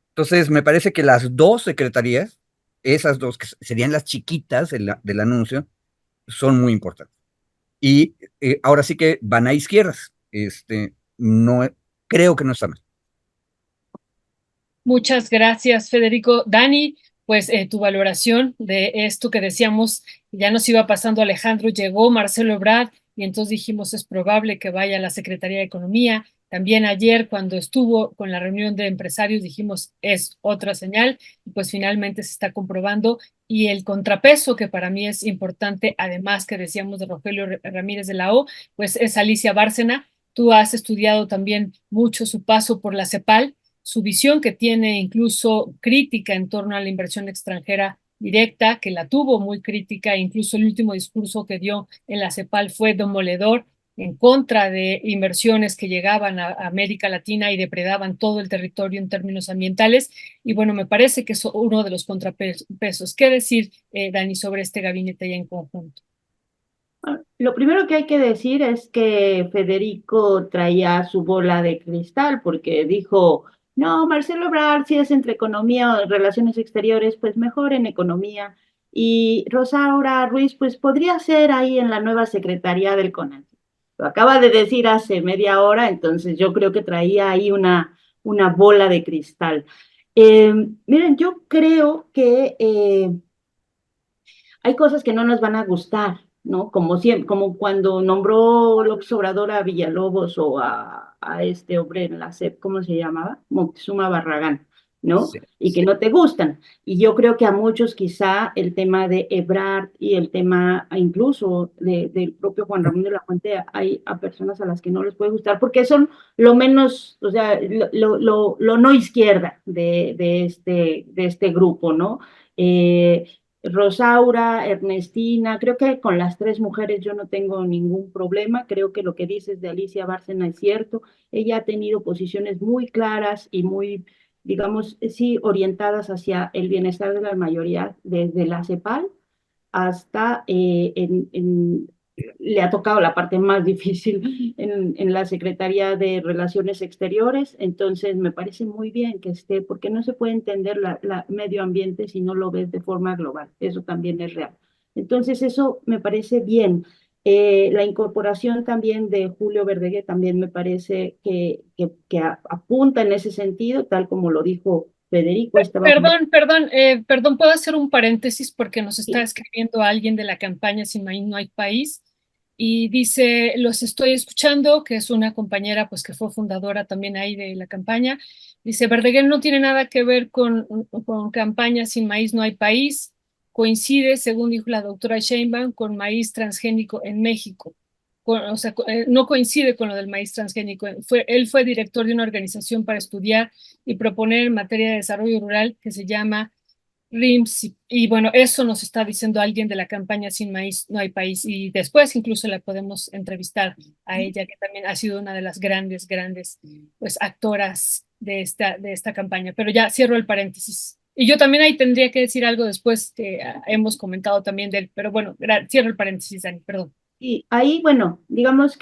Entonces, me parece que las dos secretarías, esas dos que serían las chiquitas del anuncio, son muy importantes. Y ahora sí que van a izquierdas. No, creo que no está mal. Muchas gracias, Federico. Dani, pues tu valoración de esto que decíamos, ya nos iba pasando Alejandro, llegó Marcelo Ebrard y entonces dijimos es probable que vaya a la Secretaría de Economía. También ayer cuando estuvo con la reunión de empresarios dijimos es otra señal y pues finalmente se está comprobando y el contrapeso que para mí es importante, además que decíamos de Rogelio Ramírez de la O, pues es Alicia Bárcena. Tú has estudiado también mucho su paso por la CEPAL, su visión que tiene incluso crítica en torno a la inversión extranjera directa, que la tuvo muy crítica, incluso el último discurso que dio en la CEPAL fue demoledor en contra de inversiones que llegaban a América Latina y depredaban todo el territorio en términos ambientales. Y bueno, me parece que es uno de los contrapesos. ¿Qué decir, Dani, sobre este gabinete ya en conjunto? Lo primero que hay que decir es que Federico traía su bola de cristal porque dijo, no, Marcelo Ebrard, si es entre economía o relaciones exteriores, pues mejor en economía. Y Rosaura Ruiz, pues podría ser ahí en la nueva secretaría del CONACYT. Lo acaba de decir hace media hora, entonces yo creo que traía ahí una bola de cristal. Miren, yo creo que hay cosas que no nos van a gustar, ¿no? Como siempre, como cuando nombró López Obrador a Villalobos o a este hombre en la CEP, ¿cómo se llamaba? Moctezuma Barragán. ¿no? Sí, Y que no te gustan. Y yo creo que a muchos quizá el tema de Ebrard y el tema incluso del propio Juan Ramón de la Fuente, hay a personas a las que no les puede gustar porque son lo menos, o sea, lo no izquierda de este grupo, ¿no? Rosaura, Ernestina, creo que con las tres mujeres yo no tengo ningún problema, creo que lo que dices de Alicia Bárcena es cierto, ella ha tenido posiciones muy claras y muy, digamos, sí, orientadas hacia el bienestar de la mayoría, desde la CEPAL hasta le ha tocado la parte más difícil en la Secretaría de Relaciones Exteriores, entonces me parece muy bien que esté, porque no se puede entender la medio ambiente si no lo ves de forma global, eso también es real. Entonces eso me parece bien. La incorporación también de Julio Verdeguer también me parece que apunta en ese sentido, tal como lo dijo Federico, estaba muy... Perdón, ¿puedo hacer un paréntesis? Porque nos está escribiendo alguien de la campaña Sin Maíz No Hay País y dice, los estoy escuchando, que es una compañera pues que fue fundadora también ahí de la campaña. Dice, Verdeguer no tiene nada que ver con campaña Sin Maíz No Hay País. Coincide, según dijo la doctora Sheinbaum, con maíz transgénico en México. O sea, no coincide con lo del maíz transgénico. Él fue director de una organización para estudiar y proponer en materia de desarrollo rural que se llama RIMS. Y bueno, eso nos está diciendo alguien de la campaña Sin Maíz No Hay País. Y después incluso la podemos entrevistar a ella, que también ha sido una de las grandes, pues, actoras de esta campaña. Pero ya cierro el paréntesis. Y yo también ahí tendría que decir algo después que hemos comentado también de él. Pero bueno, cierro el paréntesis, Dani, perdón. Y ahí, bueno, digamos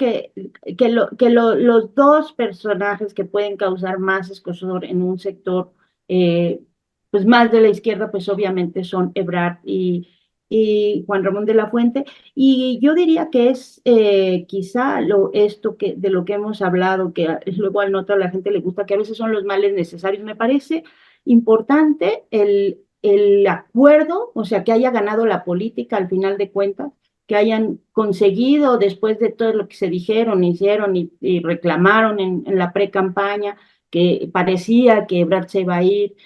los dos personajes que pueden causar más escozor en un sector, pues más de la izquierda, pues obviamente son Ebrard y Juan Ramón de la Fuente. Y yo diría que es quizá esto de lo que hemos hablado, que luego al no a la gente le gusta, que a veces son los males necesarios. Me parece importante el acuerdo, o sea, que haya ganado la política al final de cuentas, que hayan conseguido después de todo lo que se dijeron, hicieron y reclamaron en la pre-campaña, que parecía que Ebrard se iba a ir,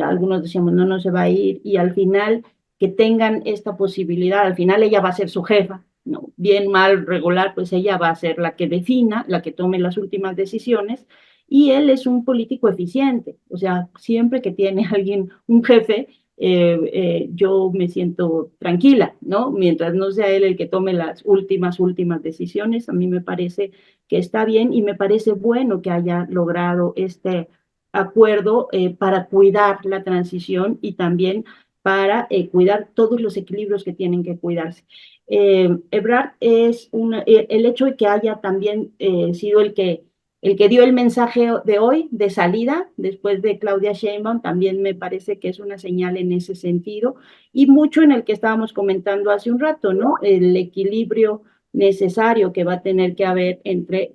algunos decíamos no, no se va a ir, y al final que tengan esta posibilidad, al final ella va a ser su jefa, no, bien, mal, regular, pues ella va a ser la que defina, la que tome las últimas decisiones, y él es un político eficiente, o sea, siempre que tiene alguien, un jefe, yo me siento tranquila, ¿no? Mientras no sea él el que tome las últimas decisiones, a mí me parece que está bien y me parece bueno que haya logrado este acuerdo para cuidar la transición y también para cuidar todos los equilibrios que tienen que cuidarse. Ebrard el hecho de que haya también sido el que dio el mensaje de hoy de salida después de Claudia Sheinbaum también me parece que es una señal en ese sentido y mucho en el que estábamos comentando hace un rato, ¿no? El equilibrio necesario que va a tener que haber entre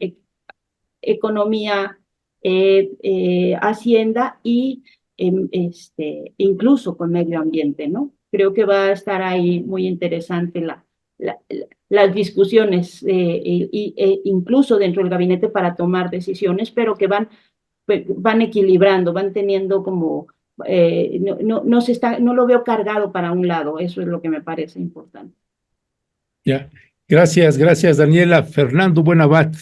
economía, hacienda y incluso con medio ambiente, ¿no? Creo que va a estar ahí muy interesante las discusiones incluso dentro del gabinete para tomar decisiones, pero que van equilibrando, van teniendo como, no lo veo cargado para un lado, eso es lo que me parece importante. Ya, gracias, Daniela. Fernando Buenabat,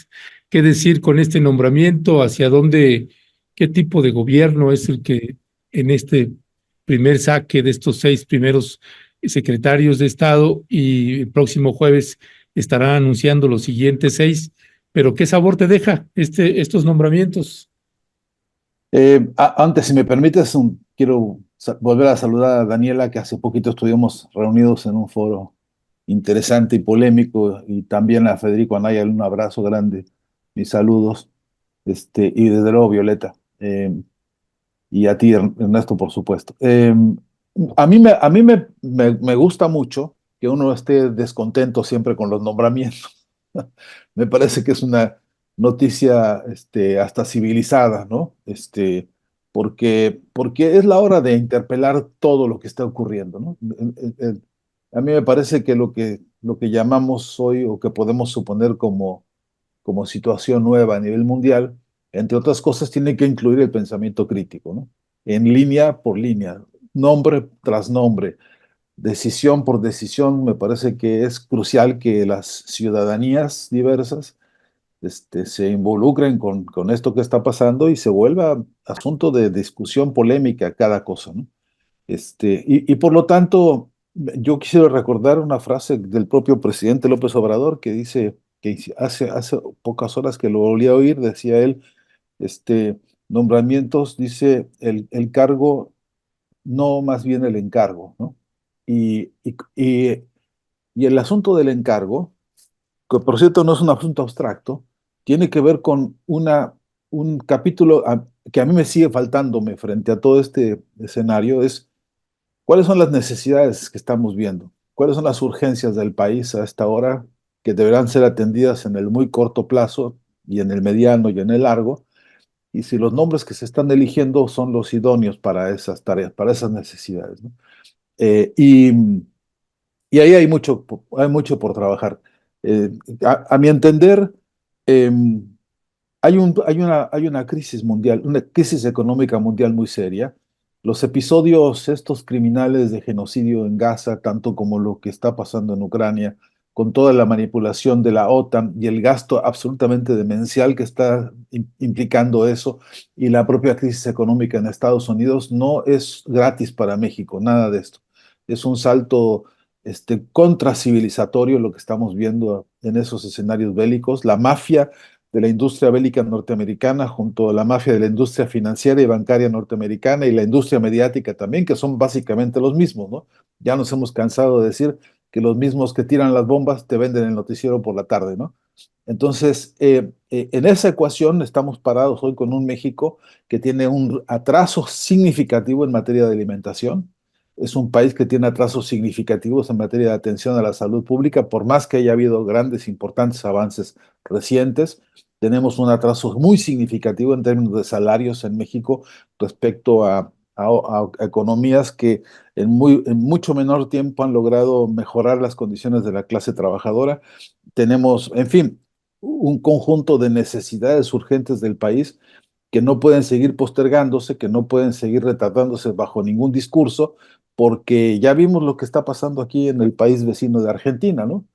¿qué decir con este nombramiento? ¿Hacia dónde, qué tipo de gobierno es el que en este primer saque de estos 6 primeros secretarios de Estado y el próximo jueves estarán anunciando los siguientes 6? Pero ¿qué sabor te deja estos nombramientos? Antes, si me permites, quiero volver a saludar a Daniela, que hace poquito estuvimos reunidos en un foro interesante y polémico, y también a Federico Anaya, un abrazo grande, mis saludos, y desde luego Violeta, y a ti, Ernesto, por supuesto. A mí me gusta mucho que uno esté descontento siempre con los nombramientos. Me parece que es una noticia hasta civilizada, ¿no? Porque es la hora de interpelar todo lo que está ocurriendo, ¿no? A mí me parece que lo que llamamos hoy o que podemos suponer como situación nueva a nivel mundial, entre otras cosas, tiene que incluir el pensamiento crítico, ¿no? en línea por línea, nombre tras nombre, decisión por decisión. Me parece que es crucial que las ciudadanías diversas se involucren con esto que está pasando y se vuelva asunto de discusión polémica cada cosa, ¿no? Y por lo tanto, yo quisiera recordar una frase del propio presidente López Obrador que dice, que hace pocas horas que lo volví a oír, decía él, nombramientos, dice el cargo, no más bien el encargo, ¿no? Y el asunto del encargo, que por cierto no es un asunto abstracto, tiene que ver con un capítulo que a mí me sigue faltándome frente a todo este escenario, es cuáles son las necesidades que estamos viendo, cuáles son las urgencias del país a esta hora que deberán ser atendidas en el muy corto plazo y en el mediano y en el largo, y si los nombres que se están eligiendo son los idóneos para esas tareas, para esas necesidades, ¿no? Eh, y, y ahí hay mucho por trabajar. Eh, a mi entender, eh, hay una crisis mundial, una crisis económica mundial muy seria. Los episodios estos criminales de genocidio en Gaza, tanto como lo que está pasando en Ucrania, con toda la manipulación de la OTAN y el gasto absolutamente demencial que está implicando eso, y la propia crisis económica en Estados Unidos, no es gratis para México, nada de esto. Es un salto contracivilizatorio lo que estamos viendo en esos escenarios bélicos. La mafia de la industria bélica norteamericana junto a la mafia de la industria financiera y bancaria norteamericana y la industria mediática también, que son básicamente los mismos, ¿no? Ya nos hemos cansado de decir que los mismos que tiran las bombas te venden el noticiero por la tarde, ¿no? Entonces, en esa ecuación estamos parados hoy con un México que tiene un atraso significativo en materia de alimentación. Es un país que tiene atrasos significativos en materia de atención a la salud pública, por más que haya habido grandes, importantes avances recientes. Tenemos un atraso muy significativo en términos de salarios en México respecto a economías que en mucho menor tiempo han logrado mejorar las condiciones de la clase trabajadora. Tenemos, en fin, un conjunto de necesidades urgentes del país que no pueden seguir postergándose, que no pueden seguir retratándose bajo ningún discurso, porque ya vimos lo que está pasando aquí en el país vecino de Argentina, ¿no?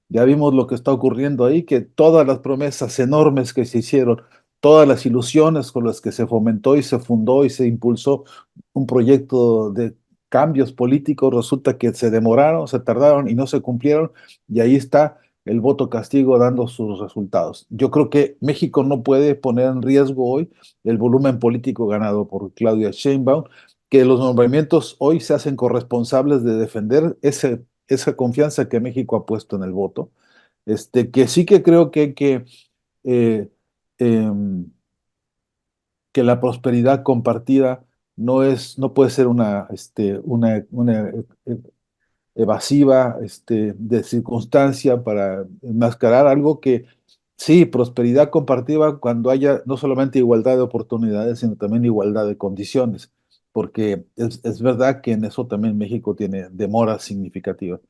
Ya vimos lo que está ocurriendo ahí, que todas las promesas enormes que se hicieron, todas las ilusiones con las que se fomentó y se fundó y se impulsó un proyecto de cambios políticos, resulta que se demoraron, se tardaron y no se cumplieron, y ahí está el voto castigo dando sus resultados. Yo creo que México no puede poner en riesgo hoy el volumen político ganado por Claudia Sheinbaum, que los nombramientos hoy se hacen corresponsables de defender esa confianza que México ha puesto en el voto. Que sí que creo que hay eh, em, que la prosperidad compartida no puede ser una evasiva de circunstancia para enmascarar algo que, sí, prosperidad compartida cuando haya no solamente igualdad de oportunidades, sino también igualdad de condiciones, porque es verdad que en eso también México tiene demoras significativas.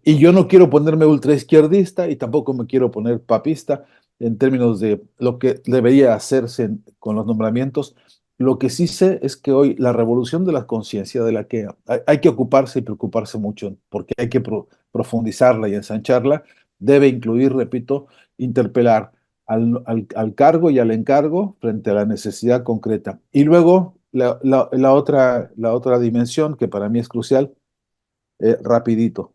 Y yo no quiero ponerme ultraizquierdista y tampoco me quiero poner papista en términos de lo que debería hacerse con los nombramientos. Lo que sí sé es que hoy la revolución de la conciencia, de la que hay que ocuparse y preocuparse mucho, porque hay que profundizarla y ensancharla, debe incluir, repito, interpelar al cargo y al encargo frente a la necesidad concreta. Y luego la otra dimensión que para mí es crucial, rapidito,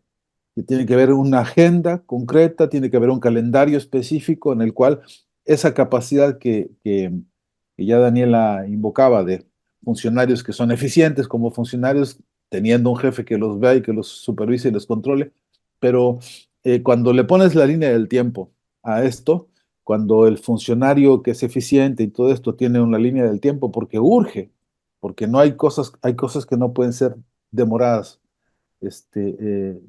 que tiene que haber una agenda concreta, tiene que haber un calendario específico en el cual esa capacidad que ya Daniela invocaba de funcionarios que son eficientes como funcionarios, teniendo un jefe que los vea y que los supervise y los controle, pero cuando le pones la línea del tiempo a esto, cuando el funcionario que es eficiente y todo esto tiene una línea del tiempo porque urge, porque no hay cosas que no pueden ser demoradas en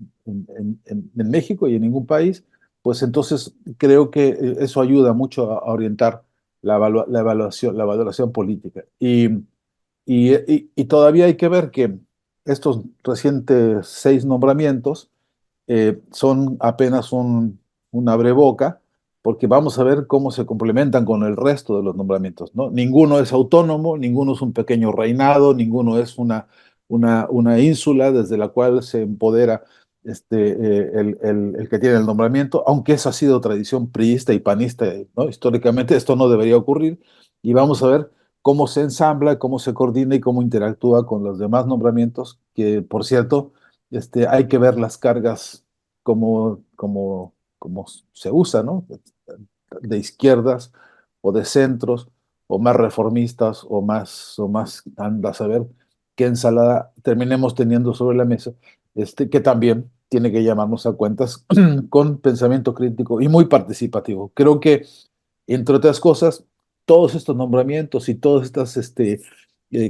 México y en ningún país, pues entonces creo que eso ayuda mucho a orientar la valoración política. Y todavía hay que ver que estos recientes 6 nombramientos son apenas un abreboca porque vamos a ver cómo se complementan con el resto de los nombramientos, ¿no? Ninguno es autónomo, ninguno es un pequeño reinado, ninguno es una ínsula desde la cual se empodera el que tiene el nombramiento, aunque esa ha sido tradición priista y panista, ¿no? Históricamente esto no debería ocurrir, y vamos a ver cómo se ensambla, cómo se coordina y cómo interactúa con los demás nombramientos, que por cierto, hay que ver las cargas como se usa, ¿no? De izquierdas o de centros o más reformistas o más, anda a saber qué ensalada terminemos teniendo sobre la mesa, que también tiene que llamarnos a cuentas con pensamiento crítico y muy participativo. Creo que, entre otras cosas, todos estos nombramientos y todas estas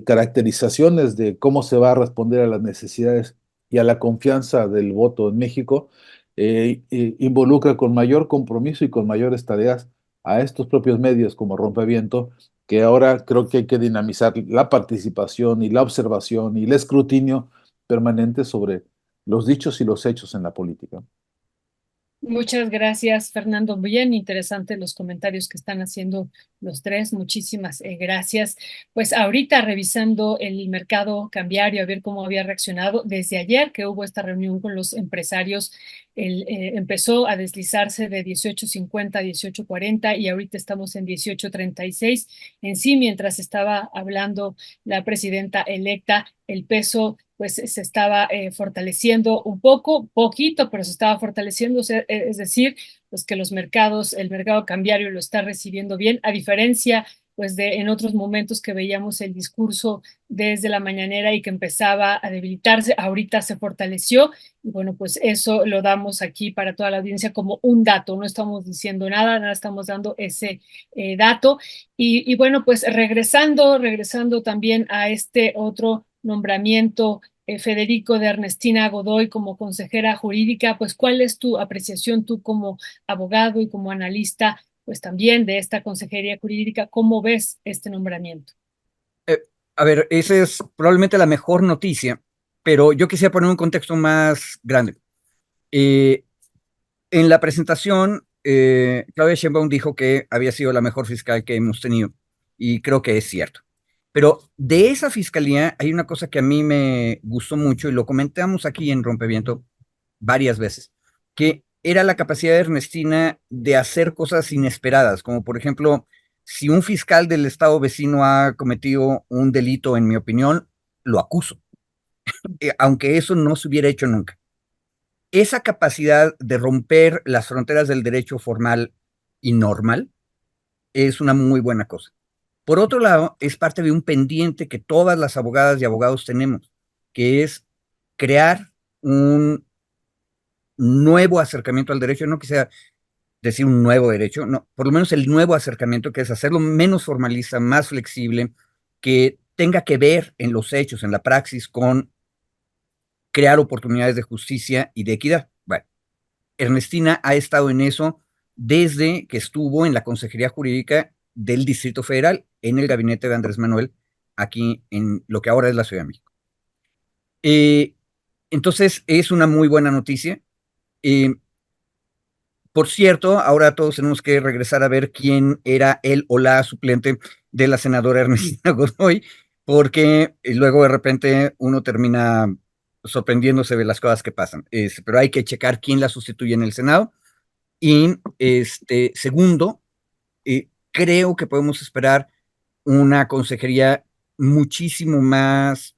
caracterizaciones de cómo se va a responder a las necesidades y a la confianza del voto en México, involucra con mayor compromiso y con mayores tareas a estos propios medios como Rompeviento, que ahora creo que hay que dinamizar la participación y la observación y el escrutinio permanente sobre los dichos y los hechos en la política. Muchas gracias, Fernando. Bien interesantes los comentarios que están haciendo los tres. Muchísimas gracias. Pues ahorita revisando el mercado cambiario, a ver cómo había reaccionado. Desde ayer que hubo esta reunión con los empresarios, empezó a deslizarse de 18.50 a 18.40 y ahorita estamos en 18.36. En sí, mientras estaba hablando la presidenta electa, el peso pues se estaba fortaleciendo un poquito, pero se estaba fortaleciendo, es decir, pues que los mercados, el mercado cambiario lo está recibiendo bien, a diferencia pues de en otros momentos que veíamos el discurso desde la mañanera y que empezaba a debilitarse, ahorita se fortaleció y bueno, pues eso lo damos aquí para toda la audiencia como un dato, no estamos diciendo nada estamos dando ese dato y bueno, pues regresando también a este otro nombramiento Federico, de Ernestina Godoy como consejera jurídica, pues ¿cuál es tu apreciación tú como abogado y como analista, pues también de esta consejería jurídica? ¿Cómo ves este nombramiento? A ver, esa es probablemente la mejor noticia, pero yo quisiera poner un contexto más grande. En la presentación, Claudia Sheinbaum dijo que había sido la mejor fiscal que hemos tenido, y creo que es cierto. Pero de esa fiscalía hay una cosa que a mí me gustó mucho y lo comentamos aquí en Rompeviento varias veces, que era la capacidad de Ernestina de hacer cosas inesperadas, como por ejemplo, si un fiscal del estado vecino ha cometido un delito, en mi opinión, lo acuso, aunque eso no se hubiera hecho nunca. Esa capacidad de romper las fronteras del derecho formal y normal es una muy buena cosa. Por otro lado, es parte de un pendiente que todas las abogadas y abogados tenemos, que es crear un nuevo acercamiento al derecho. No quisiera decir un nuevo derecho, no, por lo menos el nuevo acercamiento, que es hacerlo menos formalista, más flexible, que tenga que ver en los hechos, en la praxis, con crear oportunidades de justicia y de equidad. Bueno, Ernestina ha estado en eso desde que estuvo en la Consejería Jurídica del Distrito Federal, en el gabinete de Andrés Manuel, aquí en lo que ahora es la Ciudad de México. Entonces, es una muy buena noticia. Por cierto, ahora todos tenemos que regresar a ver quién era él o la suplente de la senadora Ernestina Godoy, porque luego de repente uno termina sorprendiéndose de las cosas que pasan. Pero hay que checar quién la sustituye en el Senado. Y segundo, creo que podemos esperar una consejería muchísimo más,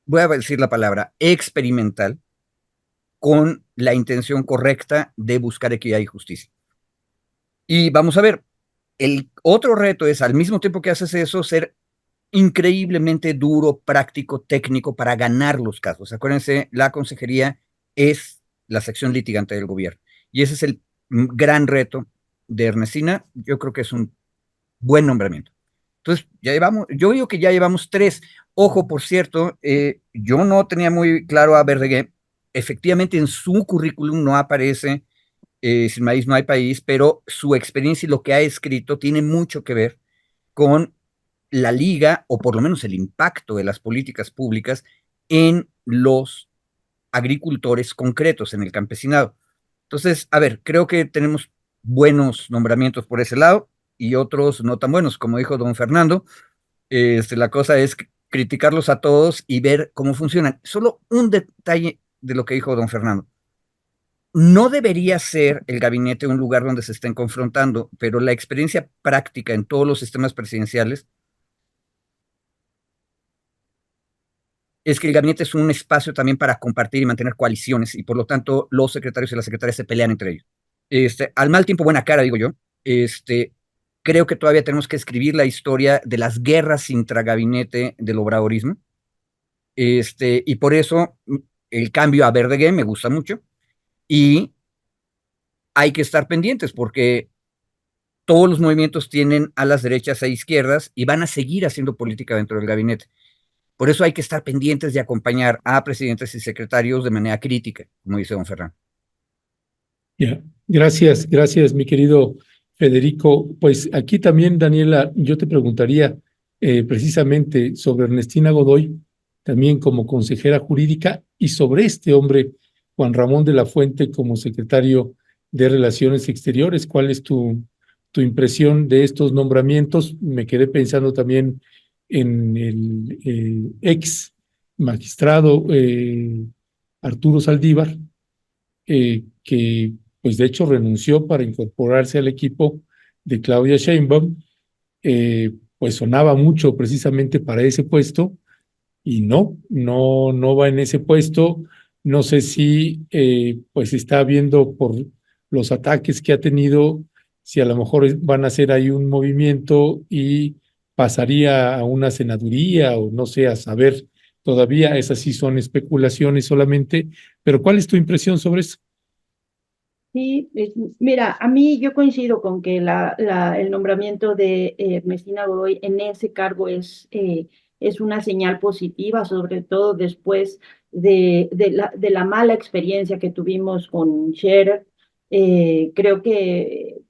voy a decir la palabra, experimental, con la intención correcta de buscar equidad y justicia. Y vamos a ver, el otro reto es, al mismo tiempo que haces eso, ser increíblemente duro, práctico, técnico para ganar los casos. Acuérdense, la consejería es la sección litigante del gobierno. Y ese es el gran reto de Ernestina. Yo creo que es un buen nombramiento. Entonces, yo digo que ya llevamos 3. Ojo, por cierto, yo no tenía muy claro a Verdeguer. Efectivamente, en su currículum no aparece Sin Maíz no hay país, pero su experiencia y lo que ha escrito tiene mucho que ver con la liga, o por lo menos el impacto de las políticas públicas en los agricultores concretos, en el campesinado. Entonces, a ver, creo que tenemos buenos nombramientos por ese lado y otros no tan buenos, como dijo don Fernando. La cosa es criticarlos a todos y ver cómo funcionan. Solo un detalle de lo que dijo don Fernando. No debería ser el gabinete un lugar donde se estén confrontando, pero la experiencia práctica en todos los sistemas presidenciales es que el gabinete es un espacio también para compartir y mantener coaliciones y por lo tanto los secretarios y las secretarias se pelean entre ellos. Al mal tiempo, buena cara, digo yo. Creo que todavía tenemos que escribir la historia de las guerras intragabinete del obradorismo. Y por eso el cambio a Verdeguer me gusta mucho y hay que estar pendientes porque todos los movimientos tienen a las derechas e izquierdas y van a seguir haciendo política dentro del gabinete. Por eso hay que estar pendientes de acompañar a presidentes y secretarios de manera crítica, como dice don Fernando. Ya, gracias, mi querido Federico. Pues aquí también, Daniela, yo te preguntaría precisamente sobre Ernestina Godoy, también como consejera jurídica, y sobre este hombre, Juan Ramón de la Fuente, como secretario de Relaciones Exteriores. ¿Cuál es tu impresión de estos nombramientos? Me quedé pensando también en el ex magistrado Arturo Saldívar, que pues de hecho renunció para incorporarse al equipo de Claudia Sheinbaum. Pues sonaba mucho precisamente para ese puesto y no va en ese puesto. No sé si pues está viendo por los ataques que ha tenido, si a lo mejor van a hacer ahí un movimiento y pasaría a una senaduría o no sé, a saber todavía. Esas sí son especulaciones solamente, pero ¿cuál es tu impresión sobre eso? Sí, mira, a mí yo coincido con que el nombramiento de Ernestina Godoy en ese cargo es una señal positiva, sobre todo después de la mala experiencia que tuvimos con Scherer. Creo que,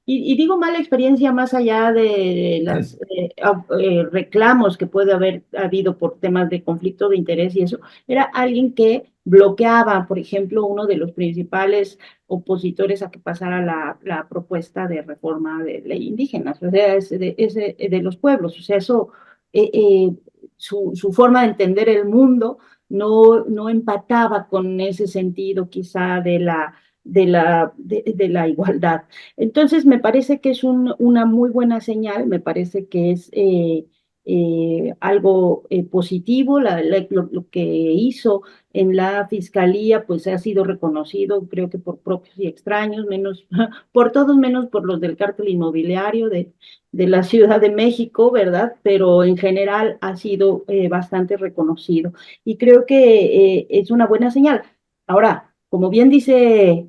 y digo mala experiencia más allá de los reclamos que puede haber habido por temas de conflicto de interés y eso, era alguien que bloqueaba, por ejemplo, uno de los principales opositores a que pasara la propuesta de reforma de ley indígena, o sea, de los pueblos, o sea, eso, su forma de entender el mundo no empataba con ese sentido quizá de la igualdad. Entonces, me parece que es una muy buena señal, me parece que es algo positivo. Lo que hizo en la fiscalía, pues ha sido reconocido, creo que por propios y extraños, menos por todos, menos por los del cártel inmobiliario de la Ciudad de México, ¿verdad? Pero en general ha sido bastante reconocido y creo que es una buena señal. Ahora, como bien dice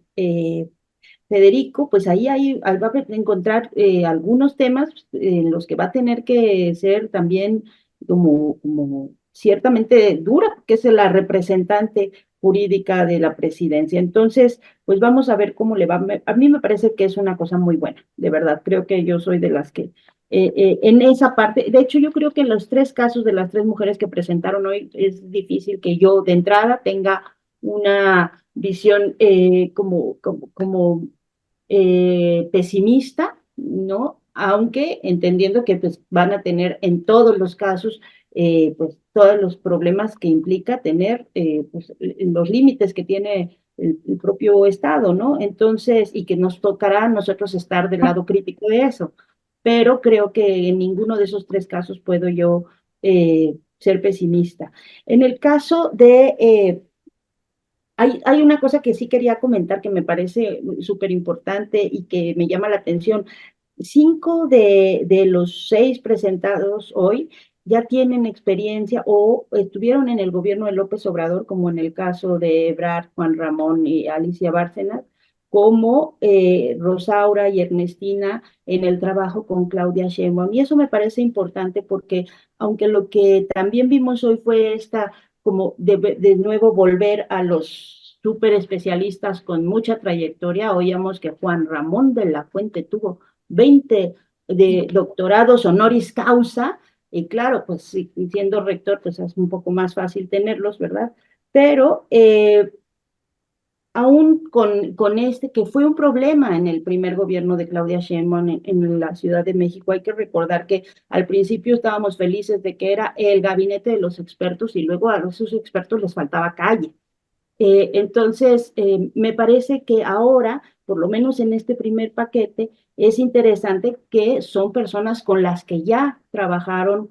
Federico, pues ahí va a encontrar algunos temas en los que va a tener que ser también como ciertamente dura, porque es la representante jurídica de la presidencia. Entonces, pues vamos a ver cómo le va. A mí me parece que es una cosa muy buena, de verdad. Creo que yo soy de las que en esa parte, de hecho yo creo que en los tres casos de las tres mujeres que presentaron hoy es difícil que yo de entrada tenga una visión como pesimista, ¿no? Aunque entendiendo que pues, van a tener en todos los casos pues todos los problemas que implica tener pues, los límites que tiene el propio Estado, ¿no? Entonces, y que nos tocará a nosotros estar del lado crítico de eso. Pero creo que en ninguno de esos tres casos puedo yo ser pesimista. En el caso de hay una cosa que sí quería comentar que me parece súper importante y que me llama la atención. 5 de los 6 presentados hoy ya tienen experiencia o estuvieron en el gobierno de López Obrador, como en el caso de Ebrard, Juan Ramón y Alicia Bárcenas, como Rosaura y Ernestina en el trabajo con Claudia Sheinbaum. Y eso me parece importante porque, aunque lo que también vimos hoy fue como de nuevo volver a los súper especialistas con mucha trayectoria, oíamos que Juan Ramón de la Fuente tuvo 20 de doctorados honoris causa, y claro, pues siendo rector, pues es un poco más fácil tenerlos, ¿verdad? Pero aún con este, que fue un problema en el primer gobierno de Claudia Sheinbaum en la Ciudad de México, hay que recordar que al principio estábamos felices de que era el gabinete de los expertos y luego a esos expertos les faltaba calle. Entonces, me parece que ahora, por lo menos en este primer paquete, es interesante que son personas con las que ya trabajaron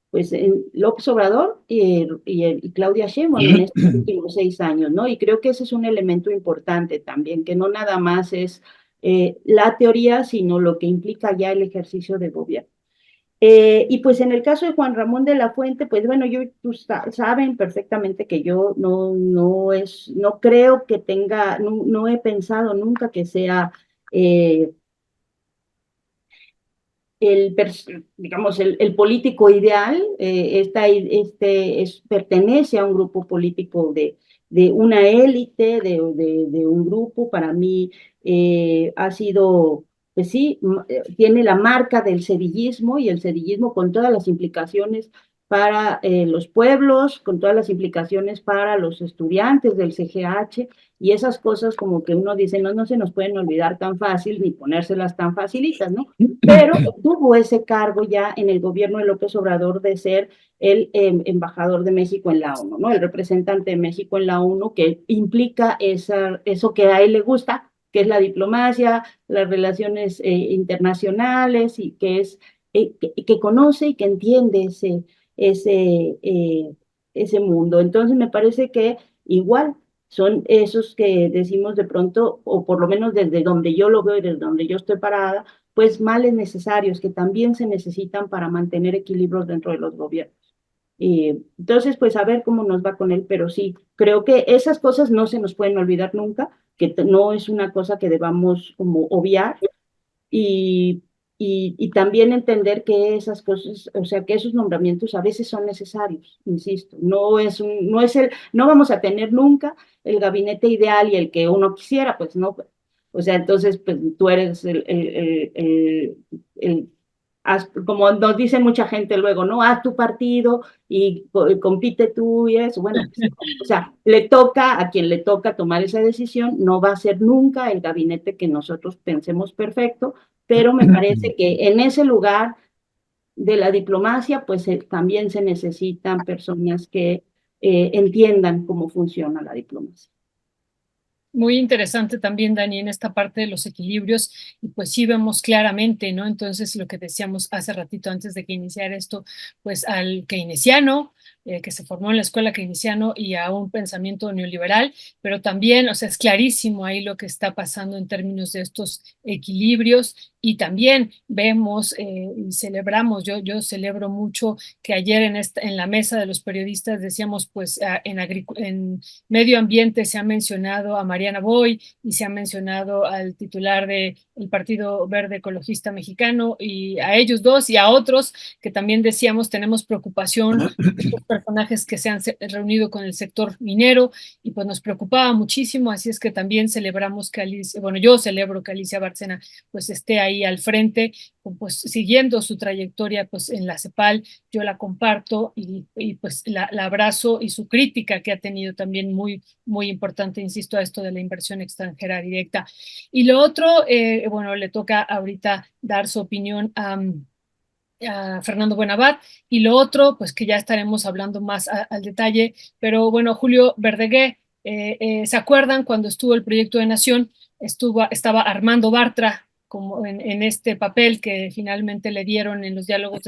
pues López Obrador y Claudia Sheinbaum en estos últimos 6 años, ¿no? Y creo que ese es un elemento importante también, que no nada más es la teoría, sino lo que implica ya el ejercicio de gobierno. Y pues en el caso de Juan Ramón de la Fuente, pues bueno, saben perfectamente que yo no creo que tenga, no he pensado nunca que sea eh, digamos, el político ideal. Pertenece a un grupo político de una élite, de un grupo. Para mí ha sido, pues sí, tiene la marca del sedillismo, y el sedillismo con todas las implicaciones para los pueblos, con todas las implicaciones para los estudiantes del CGH, y esas cosas como que uno dice, no se nos pueden olvidar tan fácil ni ponérselas tan facilitas, ¿no? Pero tuvo ese cargo ya en el gobierno de López Obrador de ser el embajador de México en la ONU, ¿no? El representante de México en la ONU, que implica eso que a él le gusta, que es la diplomacia, las relaciones internacionales, y que conoce y que entiende ese mundo. Entonces me parece que igual son esos que decimos de pronto, o por lo menos desde donde yo lo veo y desde donde yo estoy parada, pues males necesarios que también se necesitan para mantener equilibrios dentro de los gobiernos. Entonces, pues a ver cómo nos va con él, pero sí, creo que esas cosas no se nos pueden olvidar nunca, que no es una cosa que debamos como obviar, y, y también entender que esas cosas, o sea, que esos nombramientos a veces son necesarios, insisto, no vamos a tener nunca el gabinete ideal y el que uno quisiera, pues no. O sea, entonces, pues tú eres como nos dice mucha gente luego, ¿no? Haz tu partido y compite tú y eso. Bueno, pues, o sea, le toca a quien le toca tomar esa decisión. No va a ser nunca el gabinete que nosotros pensemos perfecto, pero me parece que en ese lugar de la diplomacia, pues también se necesitan personas que entiendan cómo funciona la diplomacia. Muy interesante también, Dani, en esta parte de los equilibrios, y pues sí vemos claramente, ¿no? Entonces, lo que decíamos hace ratito antes de que iniciara esto, pues al keynesiano, que se formó en la escuela keynesiano, y a un pensamiento neoliberal, pero también, o sea, es clarísimo ahí lo que está pasando en términos de estos equilibrios, y también vemos y celebramos, yo celebro mucho que ayer en la mesa de los periodistas decíamos, pues en medio ambiente se ha mencionado a Mariana Boy y se ha mencionado al titular del Partido Verde Ecologista Mexicano, y a ellos dos y a otros que también decíamos tenemos preocupación por personajes que se han reunido con el sector minero, y pues nos preocupaba muchísimo, así es que también celebramos que yo celebro que Alicia Bárcena pues esté ahí al frente, pues siguiendo su trayectoria pues en la CEPAL. Yo la comparto y pues la abrazo, y su crítica que ha tenido también muy, muy importante, insisto, a esto de la inversión extranjera directa. Y lo otro, bueno, le toca ahorita dar su opinión a Fernando Buenabad, y lo otro, pues que ya estaremos hablando más al detalle, pero bueno, Julio Verdegué, ¿se acuerdan cuando estuvo el Proyecto de Nación? Estaba Armando Bartra como en este papel que finalmente le dieron en los diálogos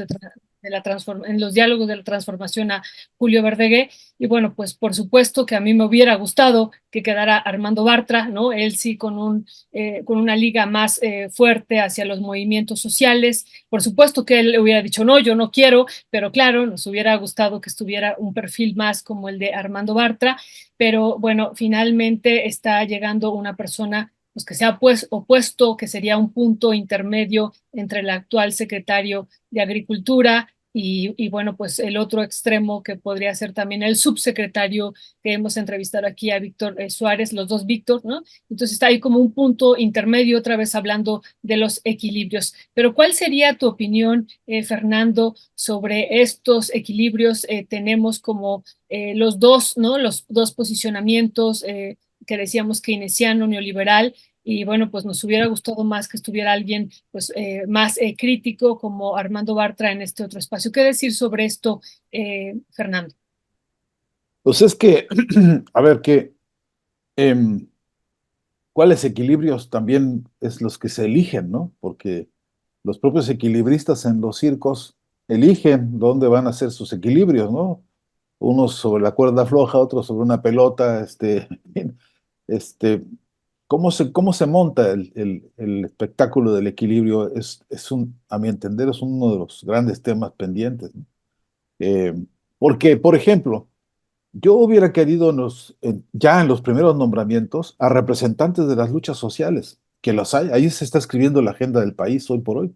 en los diálogos de la transformación a Julio Verdegué, y bueno, pues por supuesto que a mí me hubiera gustado que quedara Armando Bartra, ¿no? Él sí con una liga más fuerte hacia los movimientos sociales. Por supuesto que él hubiera dicho, no, yo no quiero, pero claro, nos hubiera gustado que estuviera un perfil más como el de Armando Bartra, pero bueno, finalmente está llegando una persona pues que se ha opuesto, que sería un punto intermedio entre el actual secretario de Agricultura y bueno, pues el otro extremo que podría ser también el subsecretario que hemos entrevistado aquí a Víctor Suárez, los dos Víctor, ¿no? Entonces está ahí como un punto intermedio, otra vez hablando de los equilibrios. Pero ¿cuál sería tu opinión, Fernando, sobre estos equilibrios? Tenemos como los dos, ¿no? Los dos posicionamientos que decíamos keynesiano, neoliberal, y bueno, pues nos hubiera gustado más que estuviera alguien pues, más crítico como Armando Bartra en este otro espacio. ¿Qué decir sobre esto, Fernando? Pues es que, a ver, ¿cuáles equilibrios también es los que se eligen, ¿no? Porque los propios equilibristas en los circos eligen dónde van a hacer sus equilibrios, ¿no? Unos sobre la cuerda floja, otros sobre una pelota, este, cómo se monta el espectáculo del equilibrio a mi entender, es uno de los grandes temas pendientes, ¿no? Eh, Porque, por ejemplo, yo hubiera querido ya en los primeros nombramientos a representantes de las luchas sociales, que los hay. Ahí se está escribiendo la agenda del país hoy por hoy.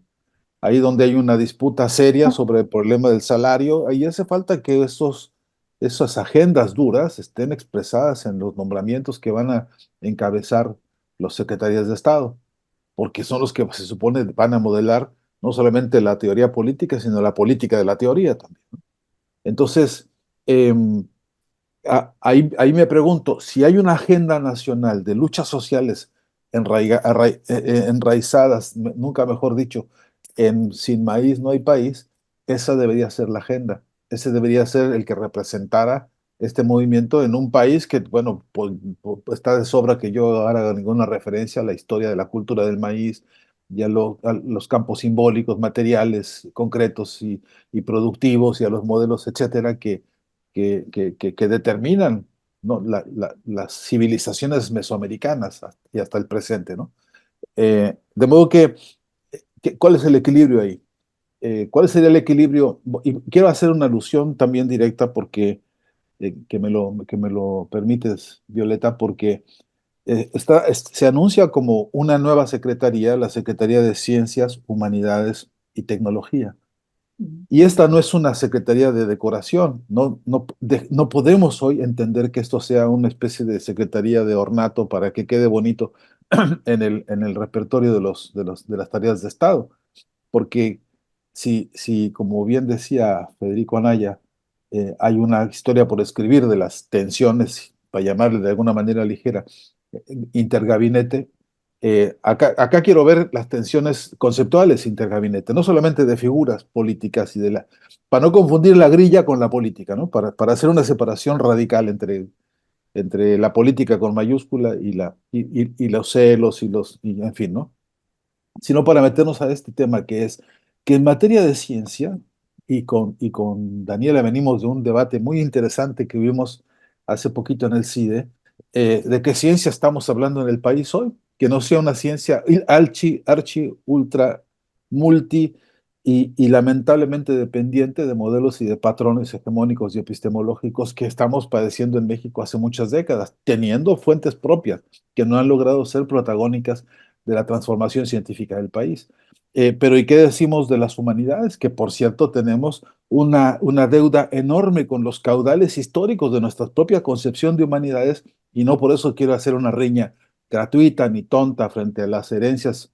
Ahí donde hay una disputa seria sobre el problema del salario, ahí hace falta que esas agendas duras estén expresadas en los nombramientos que van a encabezar los secretarios de Estado, porque son los que se supone van a modelar no solamente la teoría política, sino la política de la teoría también. Entonces, em, ahí me pregunto, si hay una agenda nacional de luchas sociales enraizadas, nunca mejor dicho, en sin maíz no hay país, esa debería ser la agenda. Ese debería ser el que representara este movimiento en un país que, bueno, está de sobra que yo haga ninguna referencia a la historia de la cultura del maíz y a los campos simbólicos, materiales, concretos y productivos y a los modelos, etcétera, que determinan, ¿no? Las civilizaciones mesoamericanas y hasta el presente, ¿no? De modo ¿cuál es el equilibrio ahí? ¿Cuál sería el equilibrio? Y quiero hacer una alusión también directa porque, que me lo permites, Violeta, porque se anuncia como una nueva secretaría, la Secretaría de Ciencias, Humanidades y Tecnología. Y esta no es una secretaría de decoración, no podemos hoy entender que esto sea una especie de secretaría de ornato para que quede bonito en el repertorio de las tareas de Estado, porque si como bien decía Federico Anaya, hay una historia por escribir de las tensiones, para llamarle de alguna manera ligera, intergabinete. Acá quiero ver las tensiones conceptuales intergabinete, no solamente de figuras políticas para no confundir la grilla con la política, ¿no? Para hacer una separación radical entre la política con mayúscula y los celos y en fin, ¿no? Sino para meternos a este tema que es que en materia de ciencia, y con Daniela venimos de un debate muy interesante que vimos hace poquito en el CIDE, de qué ciencia estamos hablando en el país hoy, que no sea una ciencia ultra, multi y lamentablemente dependiente de modelos y de patrones hegemónicos y epistemológicos que estamos padeciendo en México hace muchas décadas, teniendo fuentes propias que no han logrado ser protagónicas de la transformación científica del país. Pero ¿y qué decimos de las humanidades? Que por cierto tenemos una deuda enorme con los caudales históricos de nuestra propia concepción de humanidades y no por eso quiero hacer una riña gratuita ni tonta frente a las herencias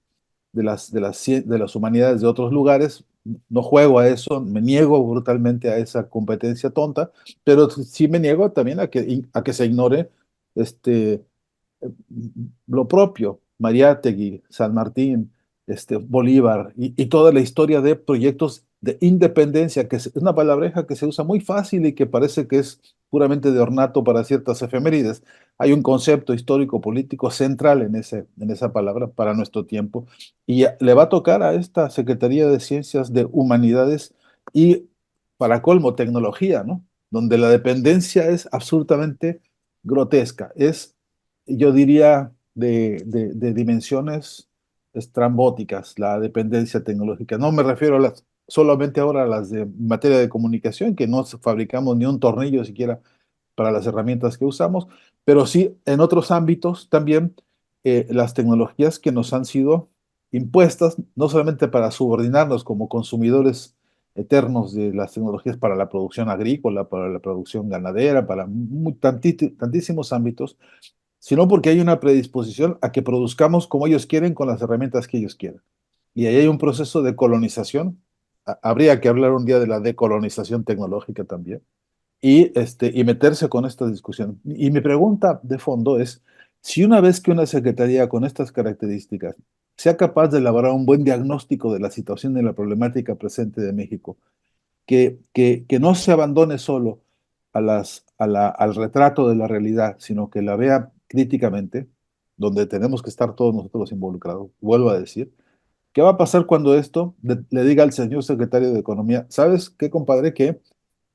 de las humanidades de otros lugares. No juego a eso, me niego brutalmente a esa competencia tonta, pero sí me niego también a que se ignore este, lo propio, Mariátegui, San Martín, Bolívar y toda la historia de proyectos de independencia, que es una palabreja que se usa muy fácil y que parece que es puramente de ornato para ciertas efemérides. Hay un concepto histórico-político central en esa palabra para nuestro tiempo y le va a tocar a esta Secretaría de Ciencias de Humanidades y, para colmo, tecnología, ¿no? Donde la dependencia es absolutamente grotesca. Yo diría, de dimensiones estrambóticas, la dependencia tecnológica. No me refiero solamente ahora a las de materia de comunicación, que no fabricamos ni un tornillo siquiera para las herramientas que usamos, pero sí en otros ámbitos también las tecnologías que nos han sido impuestas, no solamente para subordinarnos como consumidores eternos de las tecnologías para la producción agrícola, para la producción ganadera, para tantísimos ámbitos, sino porque hay una predisposición a que produzcamos como ellos quieren con las herramientas que ellos quieren. Y ahí hay un proceso de colonización. Habría que hablar un día de la decolonización tecnológica también y meterse con esta discusión. Y mi pregunta de fondo es, si una vez que una secretaría con estas características sea capaz de elaborar un buen diagnóstico de la situación y la problemática presente de México, que no se abandone solo al retrato de la realidad, sino que la vea críticamente, donde tenemos que estar todos nosotros involucrados, vuelvo a decir, ¿qué va a pasar cuando esto le diga al señor secretario de Economía, ¿sabes qué, compadre? Que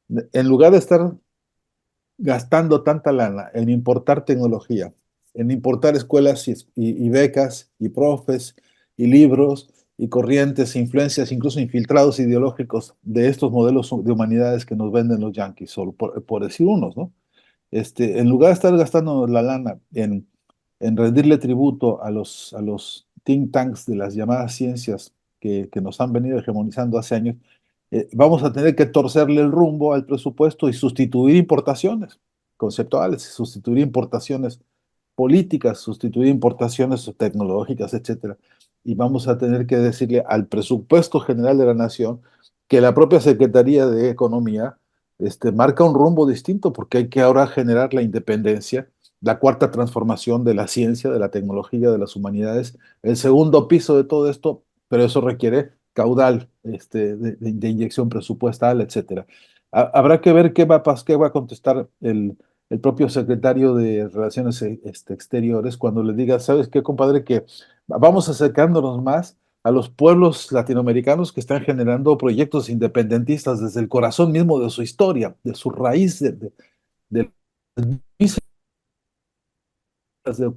en lugar de estar gastando tanta lana en importar tecnología, en importar escuelas y becas y profes y libros y corrientes, influencias, incluso infiltrados ideológicos de estos modelos de humanidades que nos venden los yanquis, solo por decir unos, ¿no? En lugar de estar gastando la lana en rendirle tributo a los think tanks de las llamadas ciencias que nos han venido hegemonizando hace años, vamos a tener que torcerle el rumbo al presupuesto y sustituir importaciones conceptuales, sustituir importaciones políticas, sustituir importaciones tecnológicas, etcétera. Y vamos a tener que decirle al presupuesto general de la nación que la propia Secretaría de Economía marca un rumbo distinto porque hay que ahora generar la independencia, la cuarta transformación de la ciencia, de la tecnología, de las humanidades, el segundo piso de todo esto, pero eso requiere caudal de inyección presupuestal, etcétera. Habrá que ver qué va a contestar el propio secretario de Relaciones Exteriores cuando le diga, ¿sabes qué, compadre? Que vamos acercándonos más a los pueblos latinoamericanos que están generando proyectos independentistas desde el corazón mismo de su historia, de su raíz, de de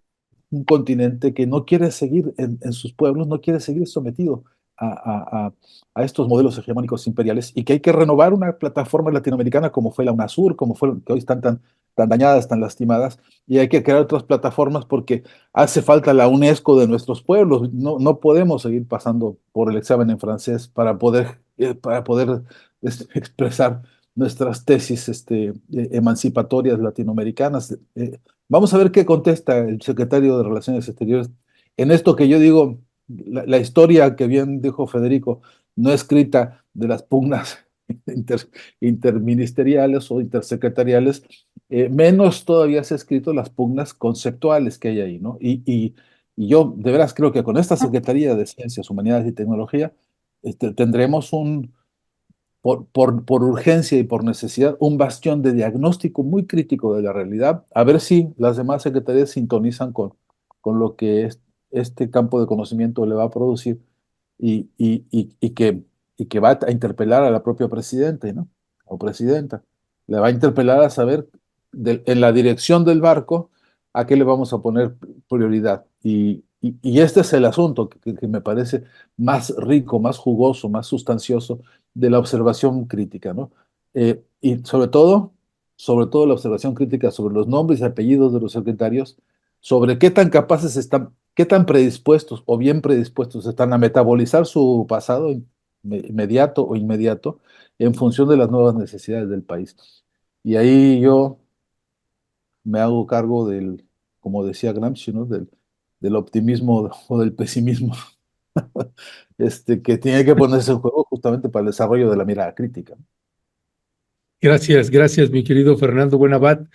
un continente que no quiere seguir en sus pueblos, no quiere seguir sometido a, a estos modelos hegemónicos imperiales y que hay que renovar una plataforma latinoamericana como fue la UNASUR, como fue que hoy están tan dañadas, tan lastimadas, y hay que crear otras plataformas porque hace falta la UNESCO de nuestros pueblos. No podemos seguir pasando por el examen en francés para poder expresar nuestras tesis emancipatorias latinoamericanas. Vamos a ver qué contesta el secretario de Relaciones Exteriores en esto que yo digo, la historia que bien dijo Federico, no escrita de las pugnas interministeriales o intersecretariales, menos todavía se ha escrito las pugnas conceptuales que hay ahí, ¿no? Y yo de veras creo que con esta Secretaría de Ciencias, Humanidades y Tecnología tendremos por urgencia y por necesidad, un bastión de diagnóstico muy crítico de la realidad, a ver si las demás secretarías sintonizan con lo que este campo de conocimiento le va a producir y, y, y, y que, y que va a interpelar a la propia presidenta, ¿no? O presidenta. Le va a interpelar a saber en la dirección del barco a qué le vamos a poner prioridad. Y este es el asunto que me parece más rico, más jugoso, más sustancioso de la observación crítica, ¿no? Y sobre todo la observación crítica sobre los nombres y apellidos de los secretarios, sobre qué tan capaces están, qué tan predispuestos o bien predispuestos están a metabolizar su pasado inmediato o inmediato en función de las nuevas necesidades del país. Y ahí yo me hago cargo como decía Gramsci, ¿no? Del optimismo o del pesimismo, que tiene que ponerse en juego justamente para el desarrollo de la mirada crítica. Gracias, mi querido Fernando Buenabad.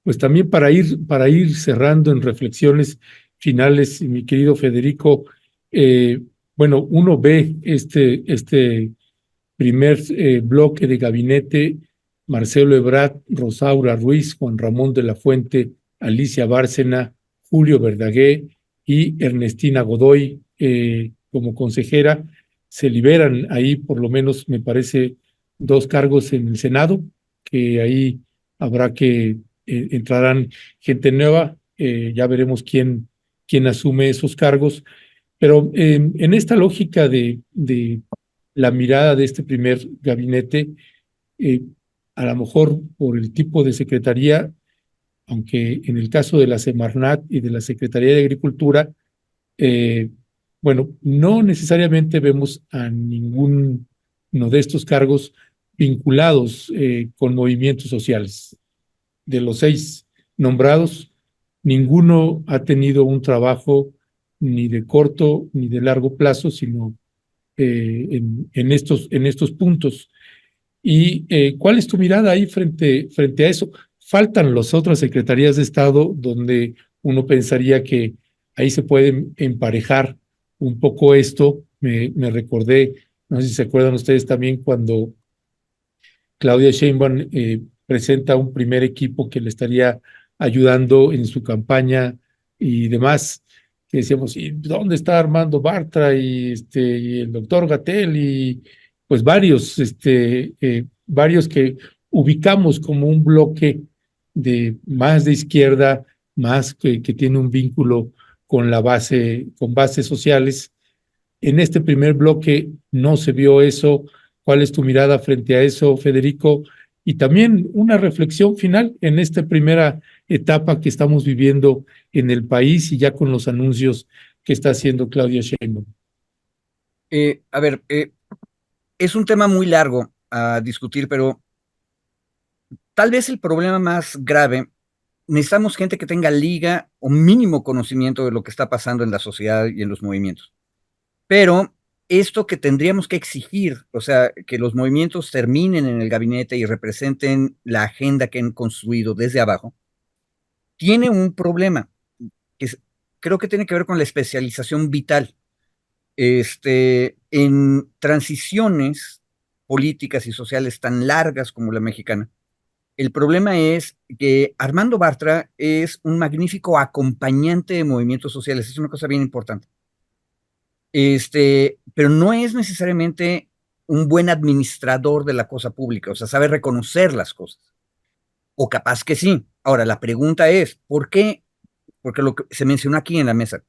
Pues también para ir cerrando en reflexiones finales, mi querido Federico, bueno, uno ve este primer bloque de gabinete: Marcelo Ebrard, Rosaura Ruiz, Juan Ramón de la Fuente, Alicia Bárcena, Julio Verdaguer y Ernestina Godoy como consejera. Se liberan ahí, por lo menos me parece, 2 cargos en el Senado, que ahí habrá que entrarán gente nueva. Ya veremos quién asume esos cargos. Pero en esta lógica de la mirada de este primer gabinete, eh, a lo mejor por el tipo de secretaría, aunque en el caso de la Semarnat y de la Secretaría de Agricultura, bueno, no necesariamente vemos a ningún no de estos cargos vinculados con movimientos sociales. De los 6 nombrados, ninguno ha tenido un trabajo ni de corto ni de largo plazo, sino en estos puntos. ¿Y cuál es tu mirada ahí frente a eso? Faltan las otras secretarías de Estado donde uno pensaría que ahí se puede emparejar un poco esto. Me recordé, no sé si se acuerdan ustedes también, cuando Claudia Sheinbaum presenta un primer equipo que le estaría ayudando en su campaña y demás, que decíamos, ¿y dónde está Armando Bartra y el doctor Gatell y pues varios que ubicamos como un bloque más de izquierda, más que tiene un vínculo con con bases sociales? En este primer bloque no se vio eso. ¿Cuál es tu mirada frente a eso, Federico? Y también una reflexión final en esta primera etapa que estamos viviendo en el país y ya con los anuncios que está haciendo Claudia Sheinbaum. A ver, es un tema muy largo a discutir, pero tal vez el problema más grave, necesitamos gente que tenga liga o mínimo conocimiento de lo que está pasando en la sociedad y en los movimientos. Pero esto que tendríamos que exigir, o sea, que los movimientos terminen en el gabinete y representen la agenda que han construido desde abajo, tiene un problema que creo que tiene que ver con la especialización vital. En transiciones políticas y sociales tan largas como la mexicana, el problema es que Armando Bartra es un magnífico acompañante de movimientos sociales, es una cosa bien importante. Pero no es necesariamente un buen administrador de la cosa pública, o sea, sabe reconocer las cosas. O capaz que sí. Ahora, la pregunta es, ¿por qué? Porque lo que se mencionó aquí en la mesa,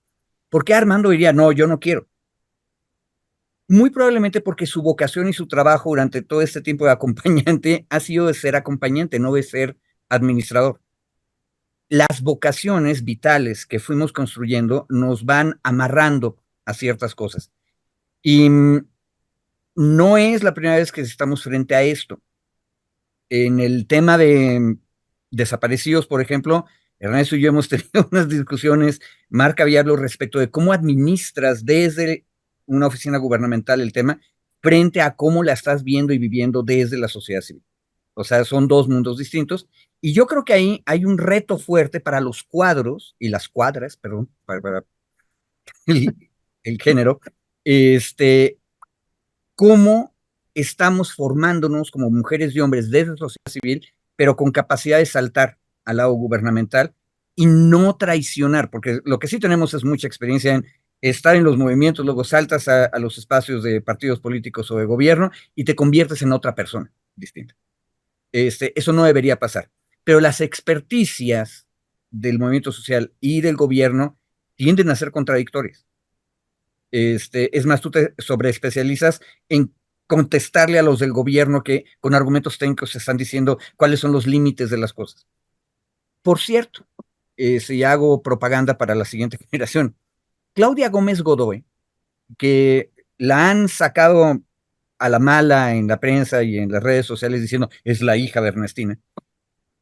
¿por qué Armando diría, no, yo no quiero? Muy probablemente porque su vocación y su trabajo durante todo este tiempo de acompañante ha sido de ser acompañante, no de ser administrador. Las vocaciones vitales que fuimos construyendo nos van amarrando a ciertas cosas. Y no es la primera vez que estamos frente a esto. En el tema de desaparecidos, por ejemplo, Ernesto y yo hemos tenido unas discusiones, Marca Viablo, respecto de cómo administras desde una oficina gubernamental el tema frente a cómo la estás viendo y viviendo desde la sociedad civil. O sea, son dos mundos distintos. Y yo creo que ahí hay un reto fuerte para los cuadros y las cuadras, perdón, para el género, cómo estamos formándonos como mujeres y hombres desde la sociedad civil, pero con capacidad de saltar al lado gubernamental y no traicionar, porque lo que sí tenemos es mucha experiencia en estar en los movimientos, luego saltas a los espacios de partidos políticos o de gobierno y te conviertes en otra persona distinta. Eso no debería pasar. Pero las experticias del movimiento social y del gobierno tienden a ser contradictorias. Es más, tú te sobreespecializas en contestarle a los del gobierno que con argumentos técnicos se están diciendo cuáles son los límites de las cosas. Por cierto, si hago propaganda para la siguiente generación, Claudia Gómez Godoy, que la han sacado a la mala en la prensa y en las redes sociales diciendo es la hija de Ernestina,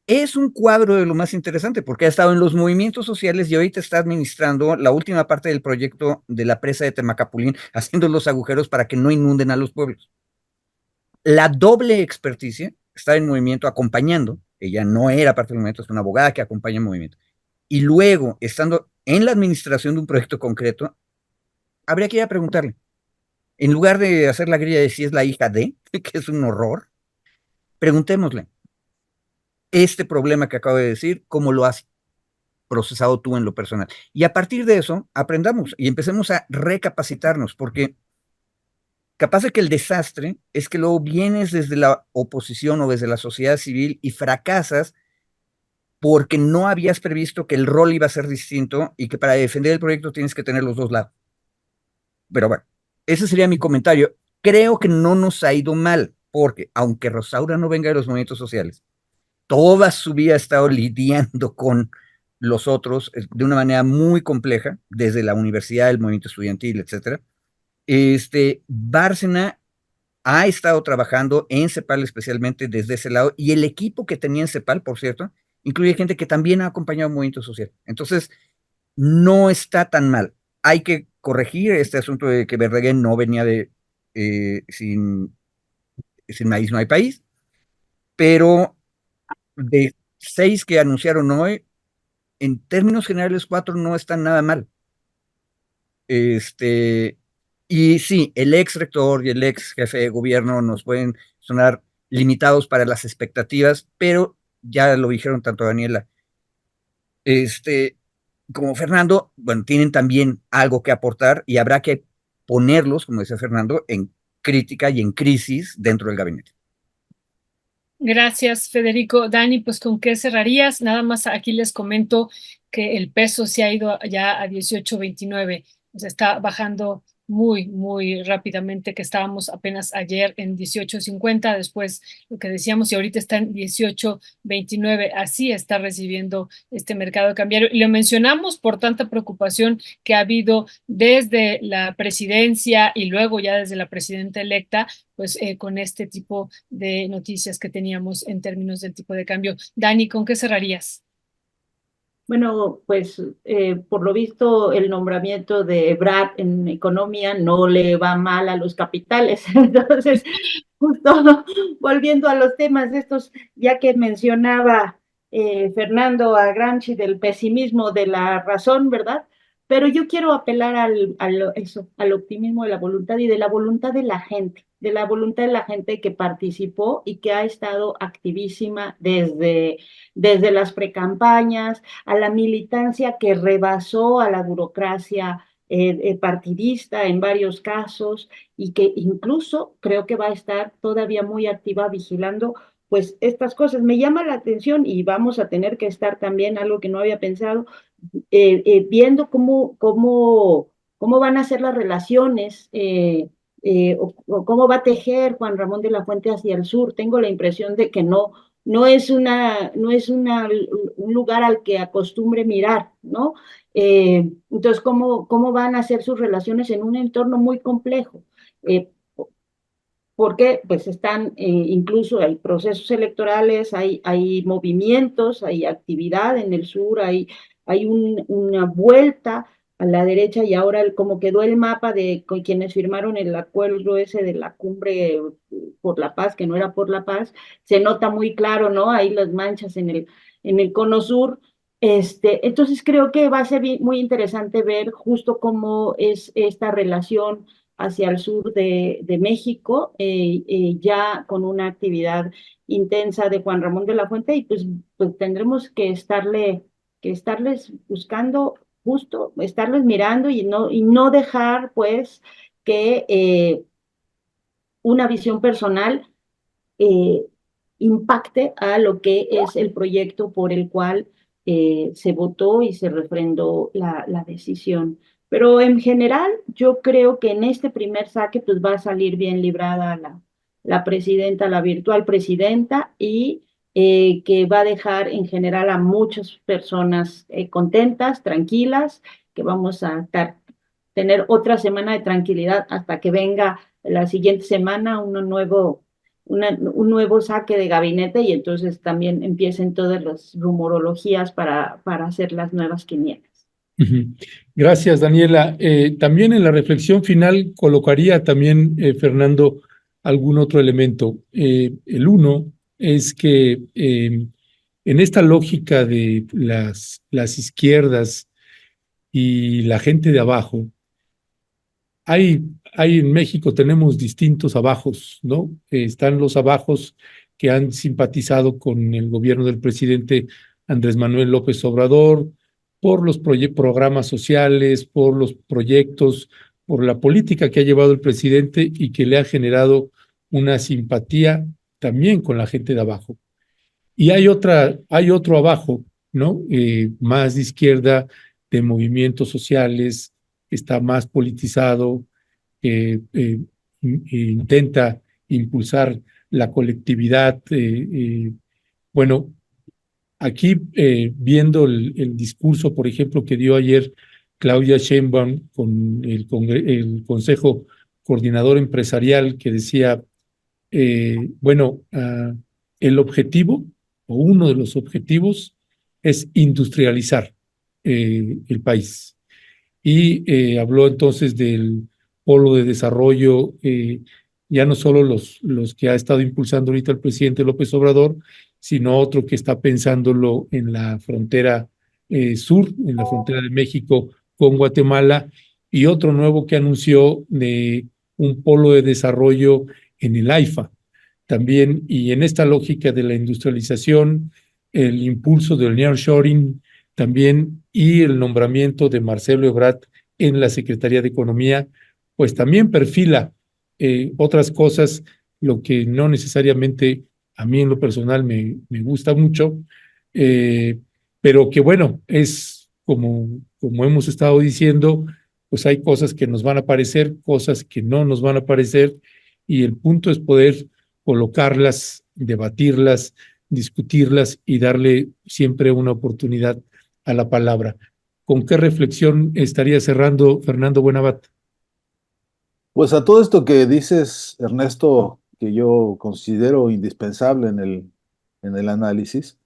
es un cuadro de lo más interesante porque ha estado en los movimientos sociales y ahorita está administrando la última parte del proyecto de la presa de Temacapulín, haciendo los agujeros para que no inunden a los pueblos. La doble experticia está en movimiento acompañando, ella no era parte del movimiento, es una abogada que acompaña el movimiento, y luego estando en la administración de un proyecto concreto, habría que ir a preguntarle, en lugar de hacer la grilla de si es la hija de, que es un horror, preguntémosle, este problema que acabo de decir, ¿cómo lo has procesado tú en lo personal? Y a partir de eso, aprendamos y empecemos a recapacitarnos, porque capaz de que el desastre es que luego vienes desde la oposición o desde la sociedad civil y fracasas porque no habías previsto que el rol iba a ser distinto y que para defender el proyecto tienes que tener los dos lados. Pero bueno, ese sería mi comentario. Creo que no nos ha ido mal, porque aunque Rosaura no venga de los movimientos sociales, toda su vida ha estado lidiando con los otros de una manera muy compleja, desde la universidad, el movimiento estudiantil, etcétera. Bárcena ha estado trabajando en CEPAL especialmente desde ese lado, y el equipo que tenía en CEPAL, por cierto, incluye gente que también ha acompañado el movimiento social. Entonces, no está tan mal. Hay que corregir este asunto de que Verdaguer no venía de sin maíz no hay país, pero de 6 que anunciaron hoy, en términos generales 4 no están nada mal. Y sí, el ex rector y el ex jefe de gobierno nos pueden sonar limitados para las expectativas, pero ya lo dijeron tanto Daniela como Fernando, bueno, tienen también algo que aportar y habrá que ponerlos, como decía Fernando, en crítica y en crisis dentro del gabinete. Gracias, Federico. Dani, pues ¿con qué cerrarías? Nada más aquí les comento que el peso se ha ido ya a 18.29, o sea, está bajando muy, muy rápidamente, que estábamos apenas ayer en 18.50, después lo que decíamos, y ahorita está en 18.29, así está recibiendo este mercado cambiario. Y lo mencionamos por tanta preocupación que ha habido desde la presidencia y luego ya desde la presidenta electa, pues con este tipo de noticias que teníamos en términos del tipo de cambio. Dani, ¿con qué cerrarías? Bueno, pues por lo visto el nombramiento de Ebrard en economía no le va mal a los capitales. Entonces, justo volviendo a los temas estos, ya que mencionaba Fernando a Gramsci del pesimismo de la razón, ¿verdad? Pero yo quiero apelar al optimismo de la voluntad y de la voluntad de la gente, de la voluntad de la gente que participó y que ha estado activísima desde las precampañas, a la militancia que rebasó a la burocracia partidista en varios casos y que incluso creo que va a estar todavía muy activa vigilando pues estas cosas. Me llama la atención y vamos a tener que estar también, algo que no había pensado, viendo cómo van a ser las relaciones o cómo va a tejer Juan Ramón de la Fuente hacia el sur. Tengo la impresión de que no es un lugar al que acostumbre mirar, ¿no? Entonces, ¿cómo van a ser sus relaciones en un entorno muy complejo? Porque pues incluso hay procesos electorales, hay movimientos, hay actividad en el sur, hay una vuelta a la derecha y ahora como quedó el mapa de con quienes firmaron el acuerdo ese de la cumbre por la paz, que no era por la paz, se nota muy claro, ¿no? Ahí las manchas en el cono sur. Entonces creo que va a ser muy interesante ver justo cómo es esta relación hacia el sur de México, ya con una actividad intensa de Juan Ramón de la Fuente, y pues tendremos que estarles buscando, justo, estarles mirando y no dejar pues que una visión personal eh, impacte a lo que es el proyecto por el cual se votó y se refrendó la decisión. Pero en general, yo creo que en este primer saque pues va a salir bien librada la presidenta, la virtual presidenta, y que va a dejar en general a muchas personas contentas, tranquilas, que vamos a tener otra semana de tranquilidad hasta que venga la siguiente semana un nuevo saque de gabinete y entonces también empiecen todas las rumorologías para hacer las nuevas quinielas. Gracias, Daniela. También en la reflexión final colocaría también, Fernando, algún otro elemento. El uno es que en esta lógica de las izquierdas y la gente de abajo, hay en México tenemos distintos abajos, ¿no? Están los abajos que han simpatizado con el gobierno del presidente Andrés Manuel López Obrador por los programas sociales, por los proyectos, por la política que ha llevado el presidente y que le ha generado una simpatía también con la gente de abajo. Y hay otro abajo, ¿no? Más de izquierda, de movimientos sociales, está más politizado, intenta impulsar la colectividad. Bueno, aquí viendo el discurso, por ejemplo, que dio ayer Claudia Sheinbaum con el Consejo Coordinador Empresarial, que decía bueno, el objetivo o uno de los objetivos es industrializar el país. Y habló entonces del polo de desarrollo, ya no solo los que ha estado impulsando ahorita el presidente López Obrador, sino otro que está pensándolo en la frontera sur, en la frontera de México con Guatemala, y otro nuevo que anunció de un polo de desarrollo en el AIFA también, y en esta lógica de la industrialización, el impulso del nearshoring también y el nombramiento de Marcelo Ebrard en la Secretaría de Economía, pues también perfila otras cosas, lo que no necesariamente a mí en lo personal me gusta mucho, eh, pero que bueno, es como hemos estado diciendo, pues hay cosas que nos van a parecer, cosas que no nos van a parecer, y el punto es poder colocarlas, debatirlas, discutirlas y darle siempre una oportunidad a la palabra. ¿Con qué reflexión estaría cerrando Fernando Buenabate? Pues a todo esto que dices, Ernesto, que yo considero indispensable en el análisis,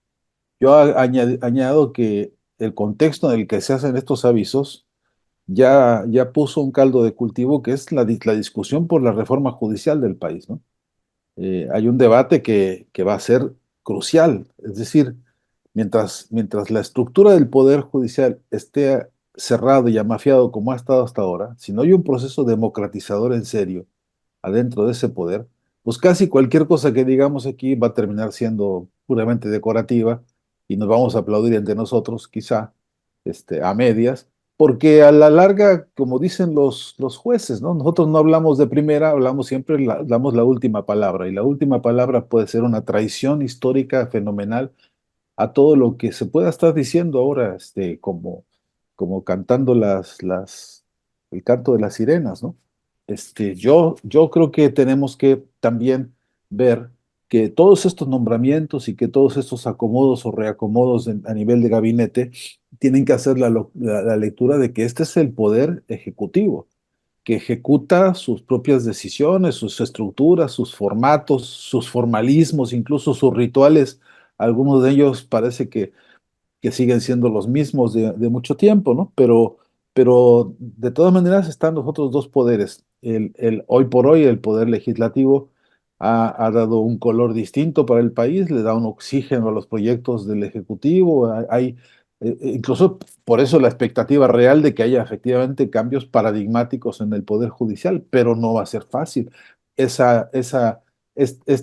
yo añado que el contexto en el que se hacen estos avisos ya puso un caldo de cultivo que es la discusión por la reforma judicial del país, ¿no? Hay un debate que va a ser crucial, es decir, mientras la estructura del Poder Judicial esté cerrado y amafiado como ha estado hasta ahora, si no hay un proceso democratizador en serio adentro de ese poder, pues casi cualquier cosa que digamos aquí va a terminar siendo puramente decorativa y nos vamos a aplaudir entre nosotros, quizá, a medias, porque a la larga, como dicen los jueces, ¿no? Nosotros no hablamos de primera, hablamos siempre, damos la última palabra, y la última palabra puede ser una traición histórica fenomenal a todo lo que se pueda estar diciendo ahora, como cantando el canto de las sirenas, ¿no? Yo creo que tenemos que también ver que todos estos nombramientos y que todos estos acomodos o reacomodos a nivel de gabinete tienen que hacer la lectura de que este es el poder ejecutivo, que ejecuta sus propias decisiones, sus estructuras, sus formatos, sus formalismos, incluso sus rituales. Algunos de ellos parece que siguen siendo los mismos de mucho tiempo, ¿no? Pero de todas maneras están los otros dos poderes. Hoy por hoy el poder legislativo ha dado un color distinto para el país, le da un oxígeno a los proyectos del Ejecutivo. Incluso por eso la expectativa real de que haya efectivamente cambios paradigmáticos en el Poder Judicial, pero no va a ser fácil. Esta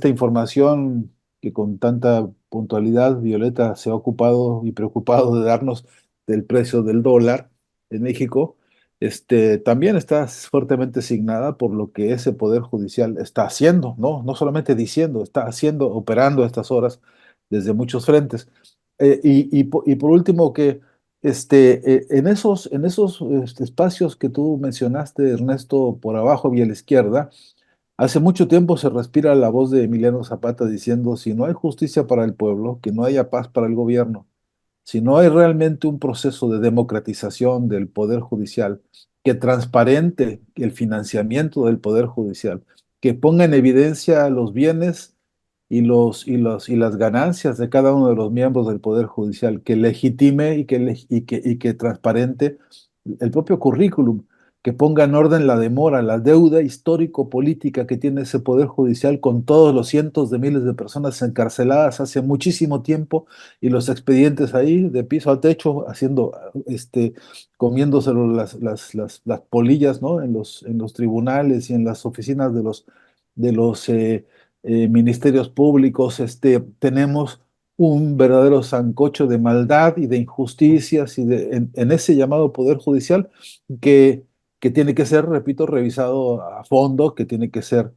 información que con tanta puntualidad Violeta se ha ocupado y preocupado de darnos del precio del dólar en México, también está fuertemente signada por lo que ese Poder Judicial está haciendo, ¿no? No solamente diciendo, está haciendo, operando a estas horas desde muchos frentes. Y por último, que en esos espacios que tú mencionaste, Ernesto, por abajo y a la izquierda, hace mucho tiempo se respira la voz de Emiliano Zapata diciendo, si no hay justicia para el pueblo, que no haya paz para el gobierno. Si no hay realmente un proceso de democratización del Poder Judicial que transparente el financiamiento del Poder Judicial, que ponga en evidencia los bienes y las ganancias de cada uno de los miembros del Poder Judicial, que legitime y que transparente el propio currículum, que ponga en orden la demora, la deuda histórico-política que tiene ese Poder Judicial con todos los cientos de miles de personas encarceladas hace muchísimo tiempo y los expedientes ahí de piso a techo haciendo, comiéndoselo las polillas, ¿no? En los tribunales y en las oficinas de los ministerios públicos. Tenemos un verdadero sancocho de maldad y de injusticias en ese llamado Poder Judicial que, que tiene que ser, repito, revisado a fondo, que tiene que ser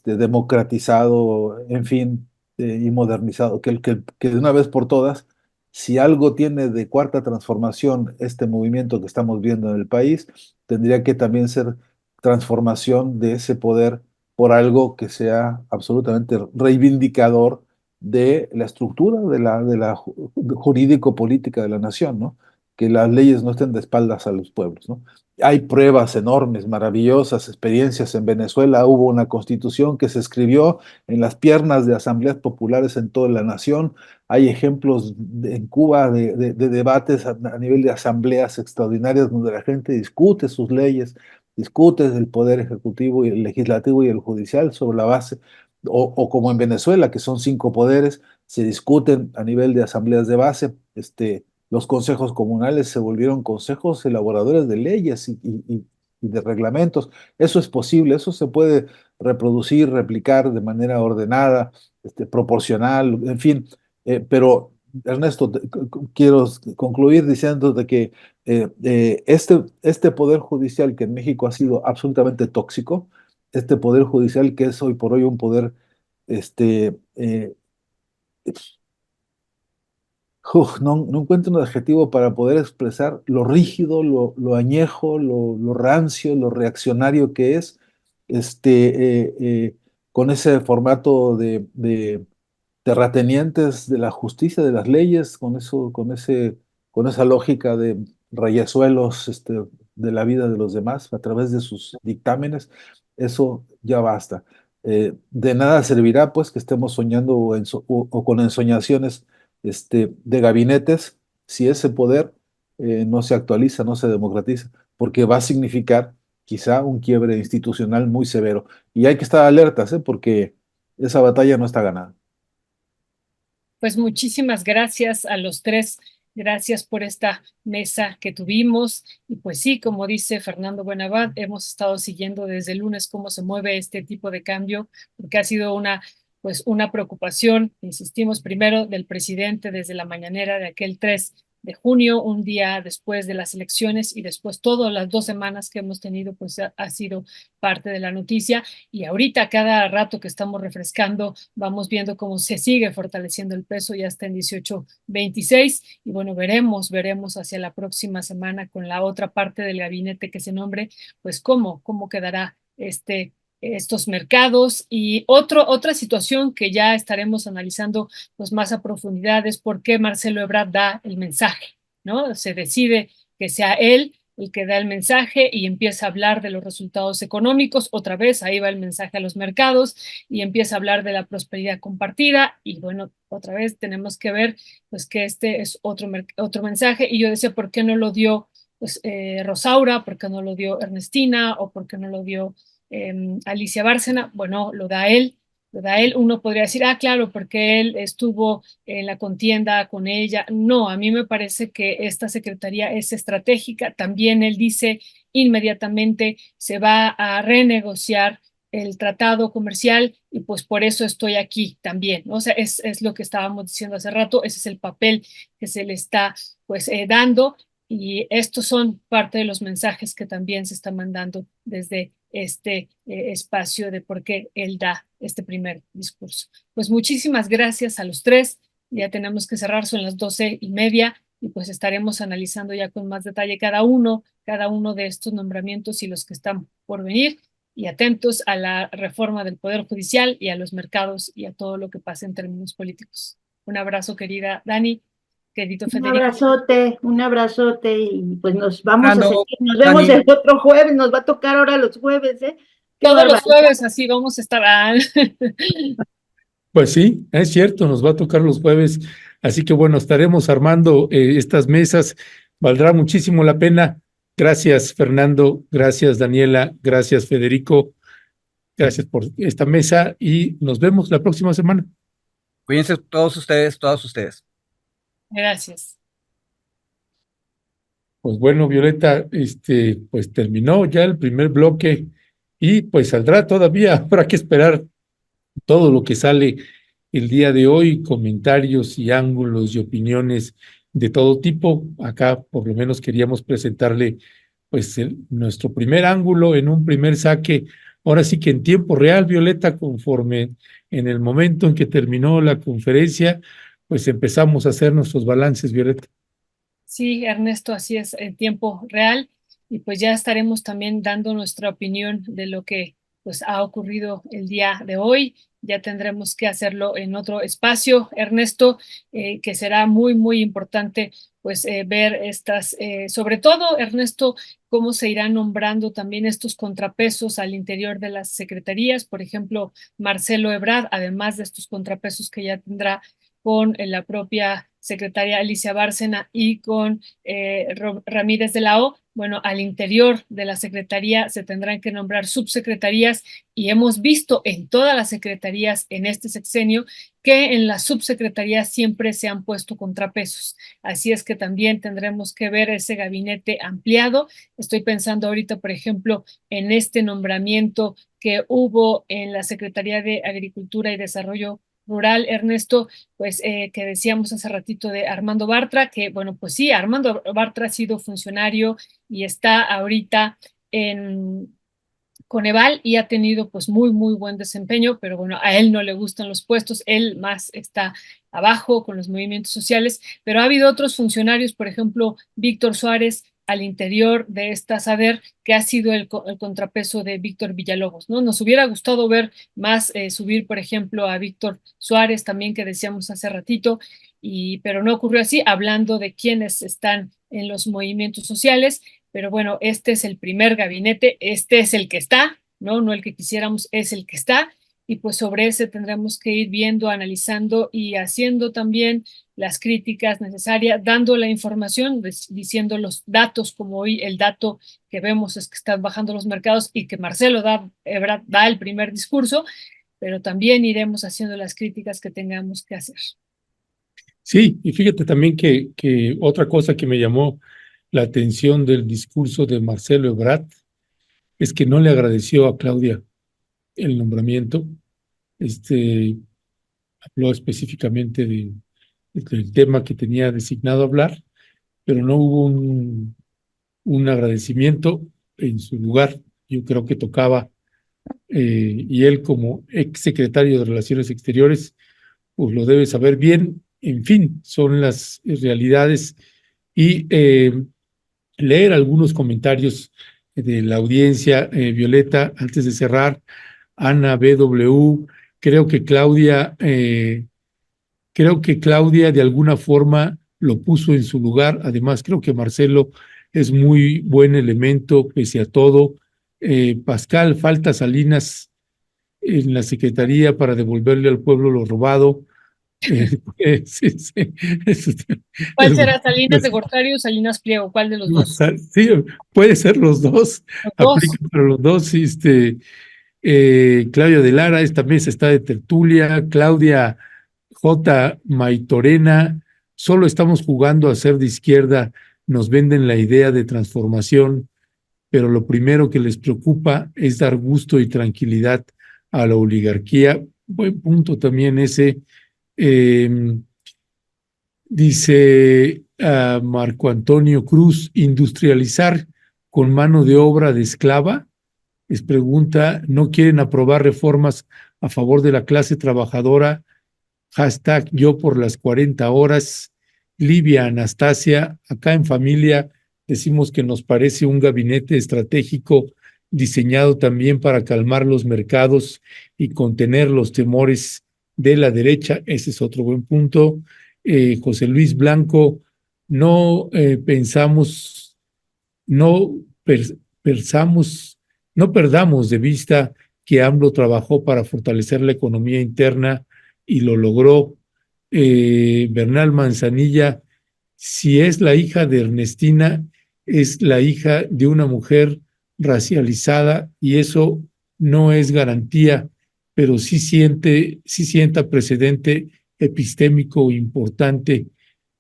democratizado, en fin, y modernizado, que de una vez por todas, si algo tiene de cuarta transformación este movimiento que estamos viendo en el país, tendría que también ser transformación de ese poder por algo que sea absolutamente reivindicador de la estructura de la jurídico-política de la nación, ¿no? que las leyes no estén de espaldas a los pueblos, ¿no? Hay pruebas enormes, maravillosas, experiencias en Venezuela. Hubo una constitución que se escribió en las piernas de asambleas populares en toda la nación. Hay ejemplos en Cuba de debates a nivel de asambleas extraordinarias donde la gente discute sus leyes, discute el poder ejecutivo y el legislativo y el judicial sobre la base, o como en Venezuela, que son 5 poderes, se discuten a nivel de asambleas de base. Los consejos comunales se volvieron consejos elaboradores de leyes y de reglamentos. Eso es posible, eso se puede reproducir, replicar de manera ordenada, proporcional, en fin. Pero, Ernesto, quiero concluir diciéndote que este poder judicial que en México ha sido absolutamente tóxico, este poder judicial que es hoy por hoy un poder este, no encuentro un adjetivo para poder expresar lo rígido, lo añejo, lo rancio, lo reaccionario que es, con ese formato de terratenientes de la justicia, de las leyes, con esa lógica de rayezuelos, de la vida de los demás a través de sus dictámenes. Eso ya basta. De nada servirá, pues, que estemos soñando o con ensoñaciones de gabinetes, si ese poder no se actualiza, no se democratiza, porque va a significar quizá un quiebre institucional muy severo. Y hay que estar alertas, porque esa batalla no está ganada. Pues muchísimas gracias a los tres. Gracias por esta mesa que tuvimos. Y pues sí, como dice Fernando Buenabad, hemos estado siguiendo desde el lunes cómo se mueve este tipo de cambio, porque ha sido una preocupación, insistimos, primero del presidente desde la mañanera de aquel 3 de junio, un día después de las elecciones, y después todas las 2 semanas que hemos tenido, pues ha sido parte de la noticia. Y ahorita, cada rato que estamos refrescando, vamos viendo cómo se sigue fortaleciendo el peso, ya está en 18.26. Y bueno, veremos hacia la próxima semana con la otra parte del gabinete que se nombre, pues cómo quedará estos mercados. Y otra situación que ya estaremos analizando pues más a profundidad es por qué Marcelo Ebrard da el mensaje, ¿no? Se decide que sea él el que da el mensaje y empieza a hablar de los resultados económicos. Otra vez ahí va el mensaje a los mercados y empieza a hablar de la prosperidad compartida. Y bueno, otra vez tenemos que ver pues que este es otro mensaje. Y yo decía, ¿por qué no lo dio pues, Rosaura? ¿Por qué no lo dio Ernestina? ¿O por qué no lo dio Alicia Bárcena? Bueno, lo da él. Uno podría decir, claro, porque él estuvo en la contienda con ella. No, a mí me parece que esta secretaría es estratégica. También él dice inmediatamente se va a renegociar el tratado comercial y pues por eso estoy aquí también, ¿no? O sea, es lo que estábamos diciendo hace rato, ese es el papel que se le está pues dando, y estos son parte de los mensajes que también se están mandando desde este espacio de por qué él da este primer discurso. Pues muchísimas gracias a los tres. Ya tenemos que cerrar, son las 12:30 y pues estaremos analizando ya con más detalle cada uno de estos nombramientos y los que están por venir, y atentos a la reforma del Poder Judicial y a los mercados y a todo lo que pase en términos políticos. Un abrazo, querida Dani, querido Federico. Un abrazote y pues nos vamos Fernando, a seguir. Nos vemos Dani. el otro jueves, nos va a tocar ahora los jueves, ¿eh? Todos los jueves así vamos a estar. Pues sí, es cierto, nos va a tocar los jueves, así que bueno, estaremos armando estas mesas, valdrá muchísimo la pena. Gracias, Fernando, gracias, Daniela, gracias, Federico, gracias por esta mesa y nos vemos la próxima semana. Cuídense todos ustedes, todas ustedes. Gracias. Pues bueno, Violeta, pues terminó ya el primer bloque y pues saldrá todavía, habrá que esperar todo lo que sale el día de hoy, comentarios y ángulos y opiniones de todo tipo. Acá por lo menos queríamos presentarle pues nuestro primer ángulo en un primer saque, ahora sí que en tiempo real, Violeta, conforme en el momento en que terminó la conferencia, pues empezamos a hacer nuestros balances, Violeta. Sí, Ernesto, así es, en tiempo real, y pues ya estaremos también dando nuestra opinión de lo que pues ha ocurrido el día de hoy. Ya tendremos que hacerlo en otro espacio, Ernesto, que será muy, muy importante pues ver estas, sobre todo, Ernesto, cómo se irán nombrando también estos contrapesos al interior de las secretarías. Por ejemplo, Marcelo Ebrard, además de estos contrapesos que ya tendrá con la propia secretaria Alicia Bárcena y con Ramírez de la O, bueno, al interior de la secretaría se tendrán que nombrar subsecretarías y hemos visto en todas las secretarías en este sexenio que en las subsecretarías siempre se han puesto contrapesos. Así es que también tendremos que ver ese gabinete ampliado. Estoy pensando ahorita, por ejemplo, en este nombramiento que hubo en la Secretaría de Agricultura y Desarrollo Rural, Ernesto, pues que decíamos hace ratito de Armando Bartra, que bueno, pues sí, Armando Bartra ha sido funcionario y está ahorita en Coneval y ha tenido pues muy, muy buen desempeño, pero bueno, a él no le gustan los puestos, él más está abajo con los movimientos sociales, pero ha habido otros funcionarios, por ejemplo, Víctor Suárez, al interior de esta SADER, que ha sido el contrapeso de Víctor Villalobos, ¿no? Nos hubiera gustado ver más subir, por ejemplo, a Víctor Suárez, también que decíamos hace ratito, pero no ocurrió así, hablando de quienes están en los movimientos sociales. Pero bueno, este es el primer gabinete, este es el que está, ¿no? No el que quisiéramos, es el que está, y pues sobre ese tendremos que ir viendo, analizando y haciendo también las críticas necesarias, dando la información, diciendo los datos, como hoy el dato que vemos es que están bajando los mercados y que Marcelo da el primer discurso, pero también iremos haciendo las críticas que tengamos que hacer. Sí, y fíjate también que otra cosa que me llamó la atención del discurso de Marcelo Ebrard es que no le agradeció a Claudia el nombramiento. Habló específicamente del tema que tenía designado hablar, pero no hubo un agradecimiento en su lugar. Yo creo que tocaba, y él como ex secretario de Relaciones Exteriores, pues lo debe saber bien. En fin, son las realidades y leer algunos comentarios de la audiencia. Violeta, antes de cerrar, Ana BW, creo que Claudia de alguna forma lo puso en su lugar. Además, creo que Marcelo es muy buen elemento pese a todo. Pascal, falta Salinas en la Secretaría para devolverle al pueblo lo robado. Sí, sí. ¿Cuál será, Salinas de Gortari o Salinas Pliego? ¿Cuál de los dos? Sí, puede ser los dos. Los Aplica dos. para los dos. Claudia de Lara, esta mesa está de tertulia. Claudia J. Maitorena, solo estamos jugando a ser de izquierda. Nos venden la idea de transformación, pero lo primero que les preocupa es dar gusto y tranquilidad a la oligarquía. Buen punto también ese. Dice Marco Antonio Cruz, industrializar con mano de obra de esclava. Les pregunta, ¿no quieren aprobar reformas a favor de la clase trabajadora? Hashtag yo por las 40 horas. Livia Anastasia, acá en familia decimos que nos parece un gabinete estratégico diseñado también para calmar los mercados y contener los temores de la derecha. Ese es otro buen punto. José Luis Blanco, no pensamos, no pensamos, no perdamos de vista que AMLO trabajó para fortalecer la economía interna y lo logró. Bernal Manzanilla, si es la hija de Ernestina, es la hija de una mujer racializada y eso no es garantía, pero sí sienta precedente epistémico importante.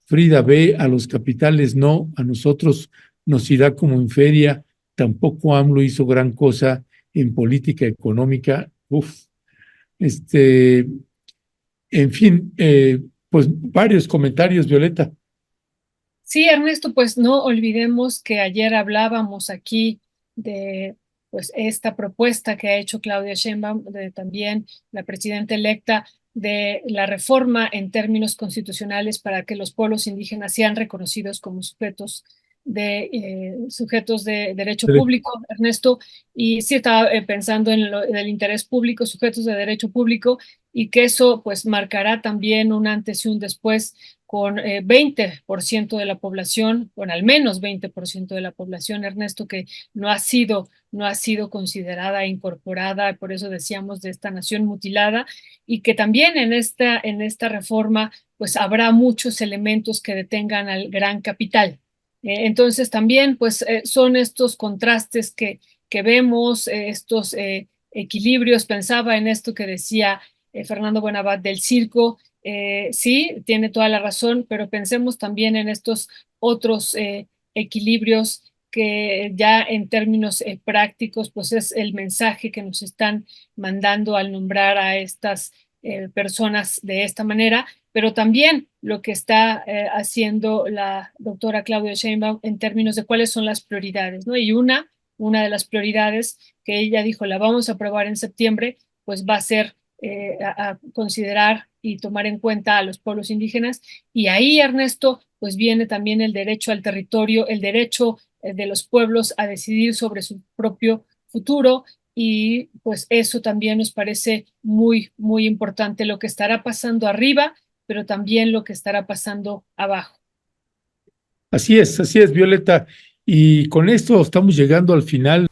Frida B, a los capitales no, a nosotros nos irá como en feria. Tampoco AMLO hizo gran cosa en política económica. En fin, pues varios comentarios, Violeta. Sí, Ernesto, pues no olvidemos que ayer hablábamos aquí de pues esta propuesta que ha hecho Claudia Sheinbaum, de también la presidenta electa, de la reforma en términos constitucionales para que los pueblos indígenas sean reconocidos como sujetos sujetos de derecho Sí. público, Ernesto, y sí estaba pensando en el interés público, sujetos de derecho público, y que eso pues marcará también un antes y un después con 20% de la población, con al menos 20% de la población, Ernesto, que no ha sido considerada e incorporada, por eso decíamos de esta nación mutilada, y que también en esta reforma pues habrá muchos elementos que detengan al gran capital. Entonces también pues son estos contrastes que vemos, estos equilibrios. Pensaba en esto que decía Fernando Buenabad del circo. Sí, tiene toda la razón, pero pensemos también en estos otros equilibrios que ya en términos prácticos, pues es el mensaje que nos están mandando al nombrar a estas personas de esta manera, pero también lo que está haciendo la doctora Claudia Sheinbaum en términos de cuáles son las prioridades, ¿no? Y una de las prioridades que ella dijo, la vamos a aprobar en septiembre, pues va a ser a considerar y tomar en cuenta a los pueblos indígenas. Y ahí, Ernesto, pues viene también el derecho al territorio, el derecho de los pueblos a decidir sobre su propio futuro, y pues eso también nos parece muy, muy importante, lo que estará pasando arriba, pero también lo que estará pasando abajo. Así es, Violeta. Y con esto estamos llegando al final.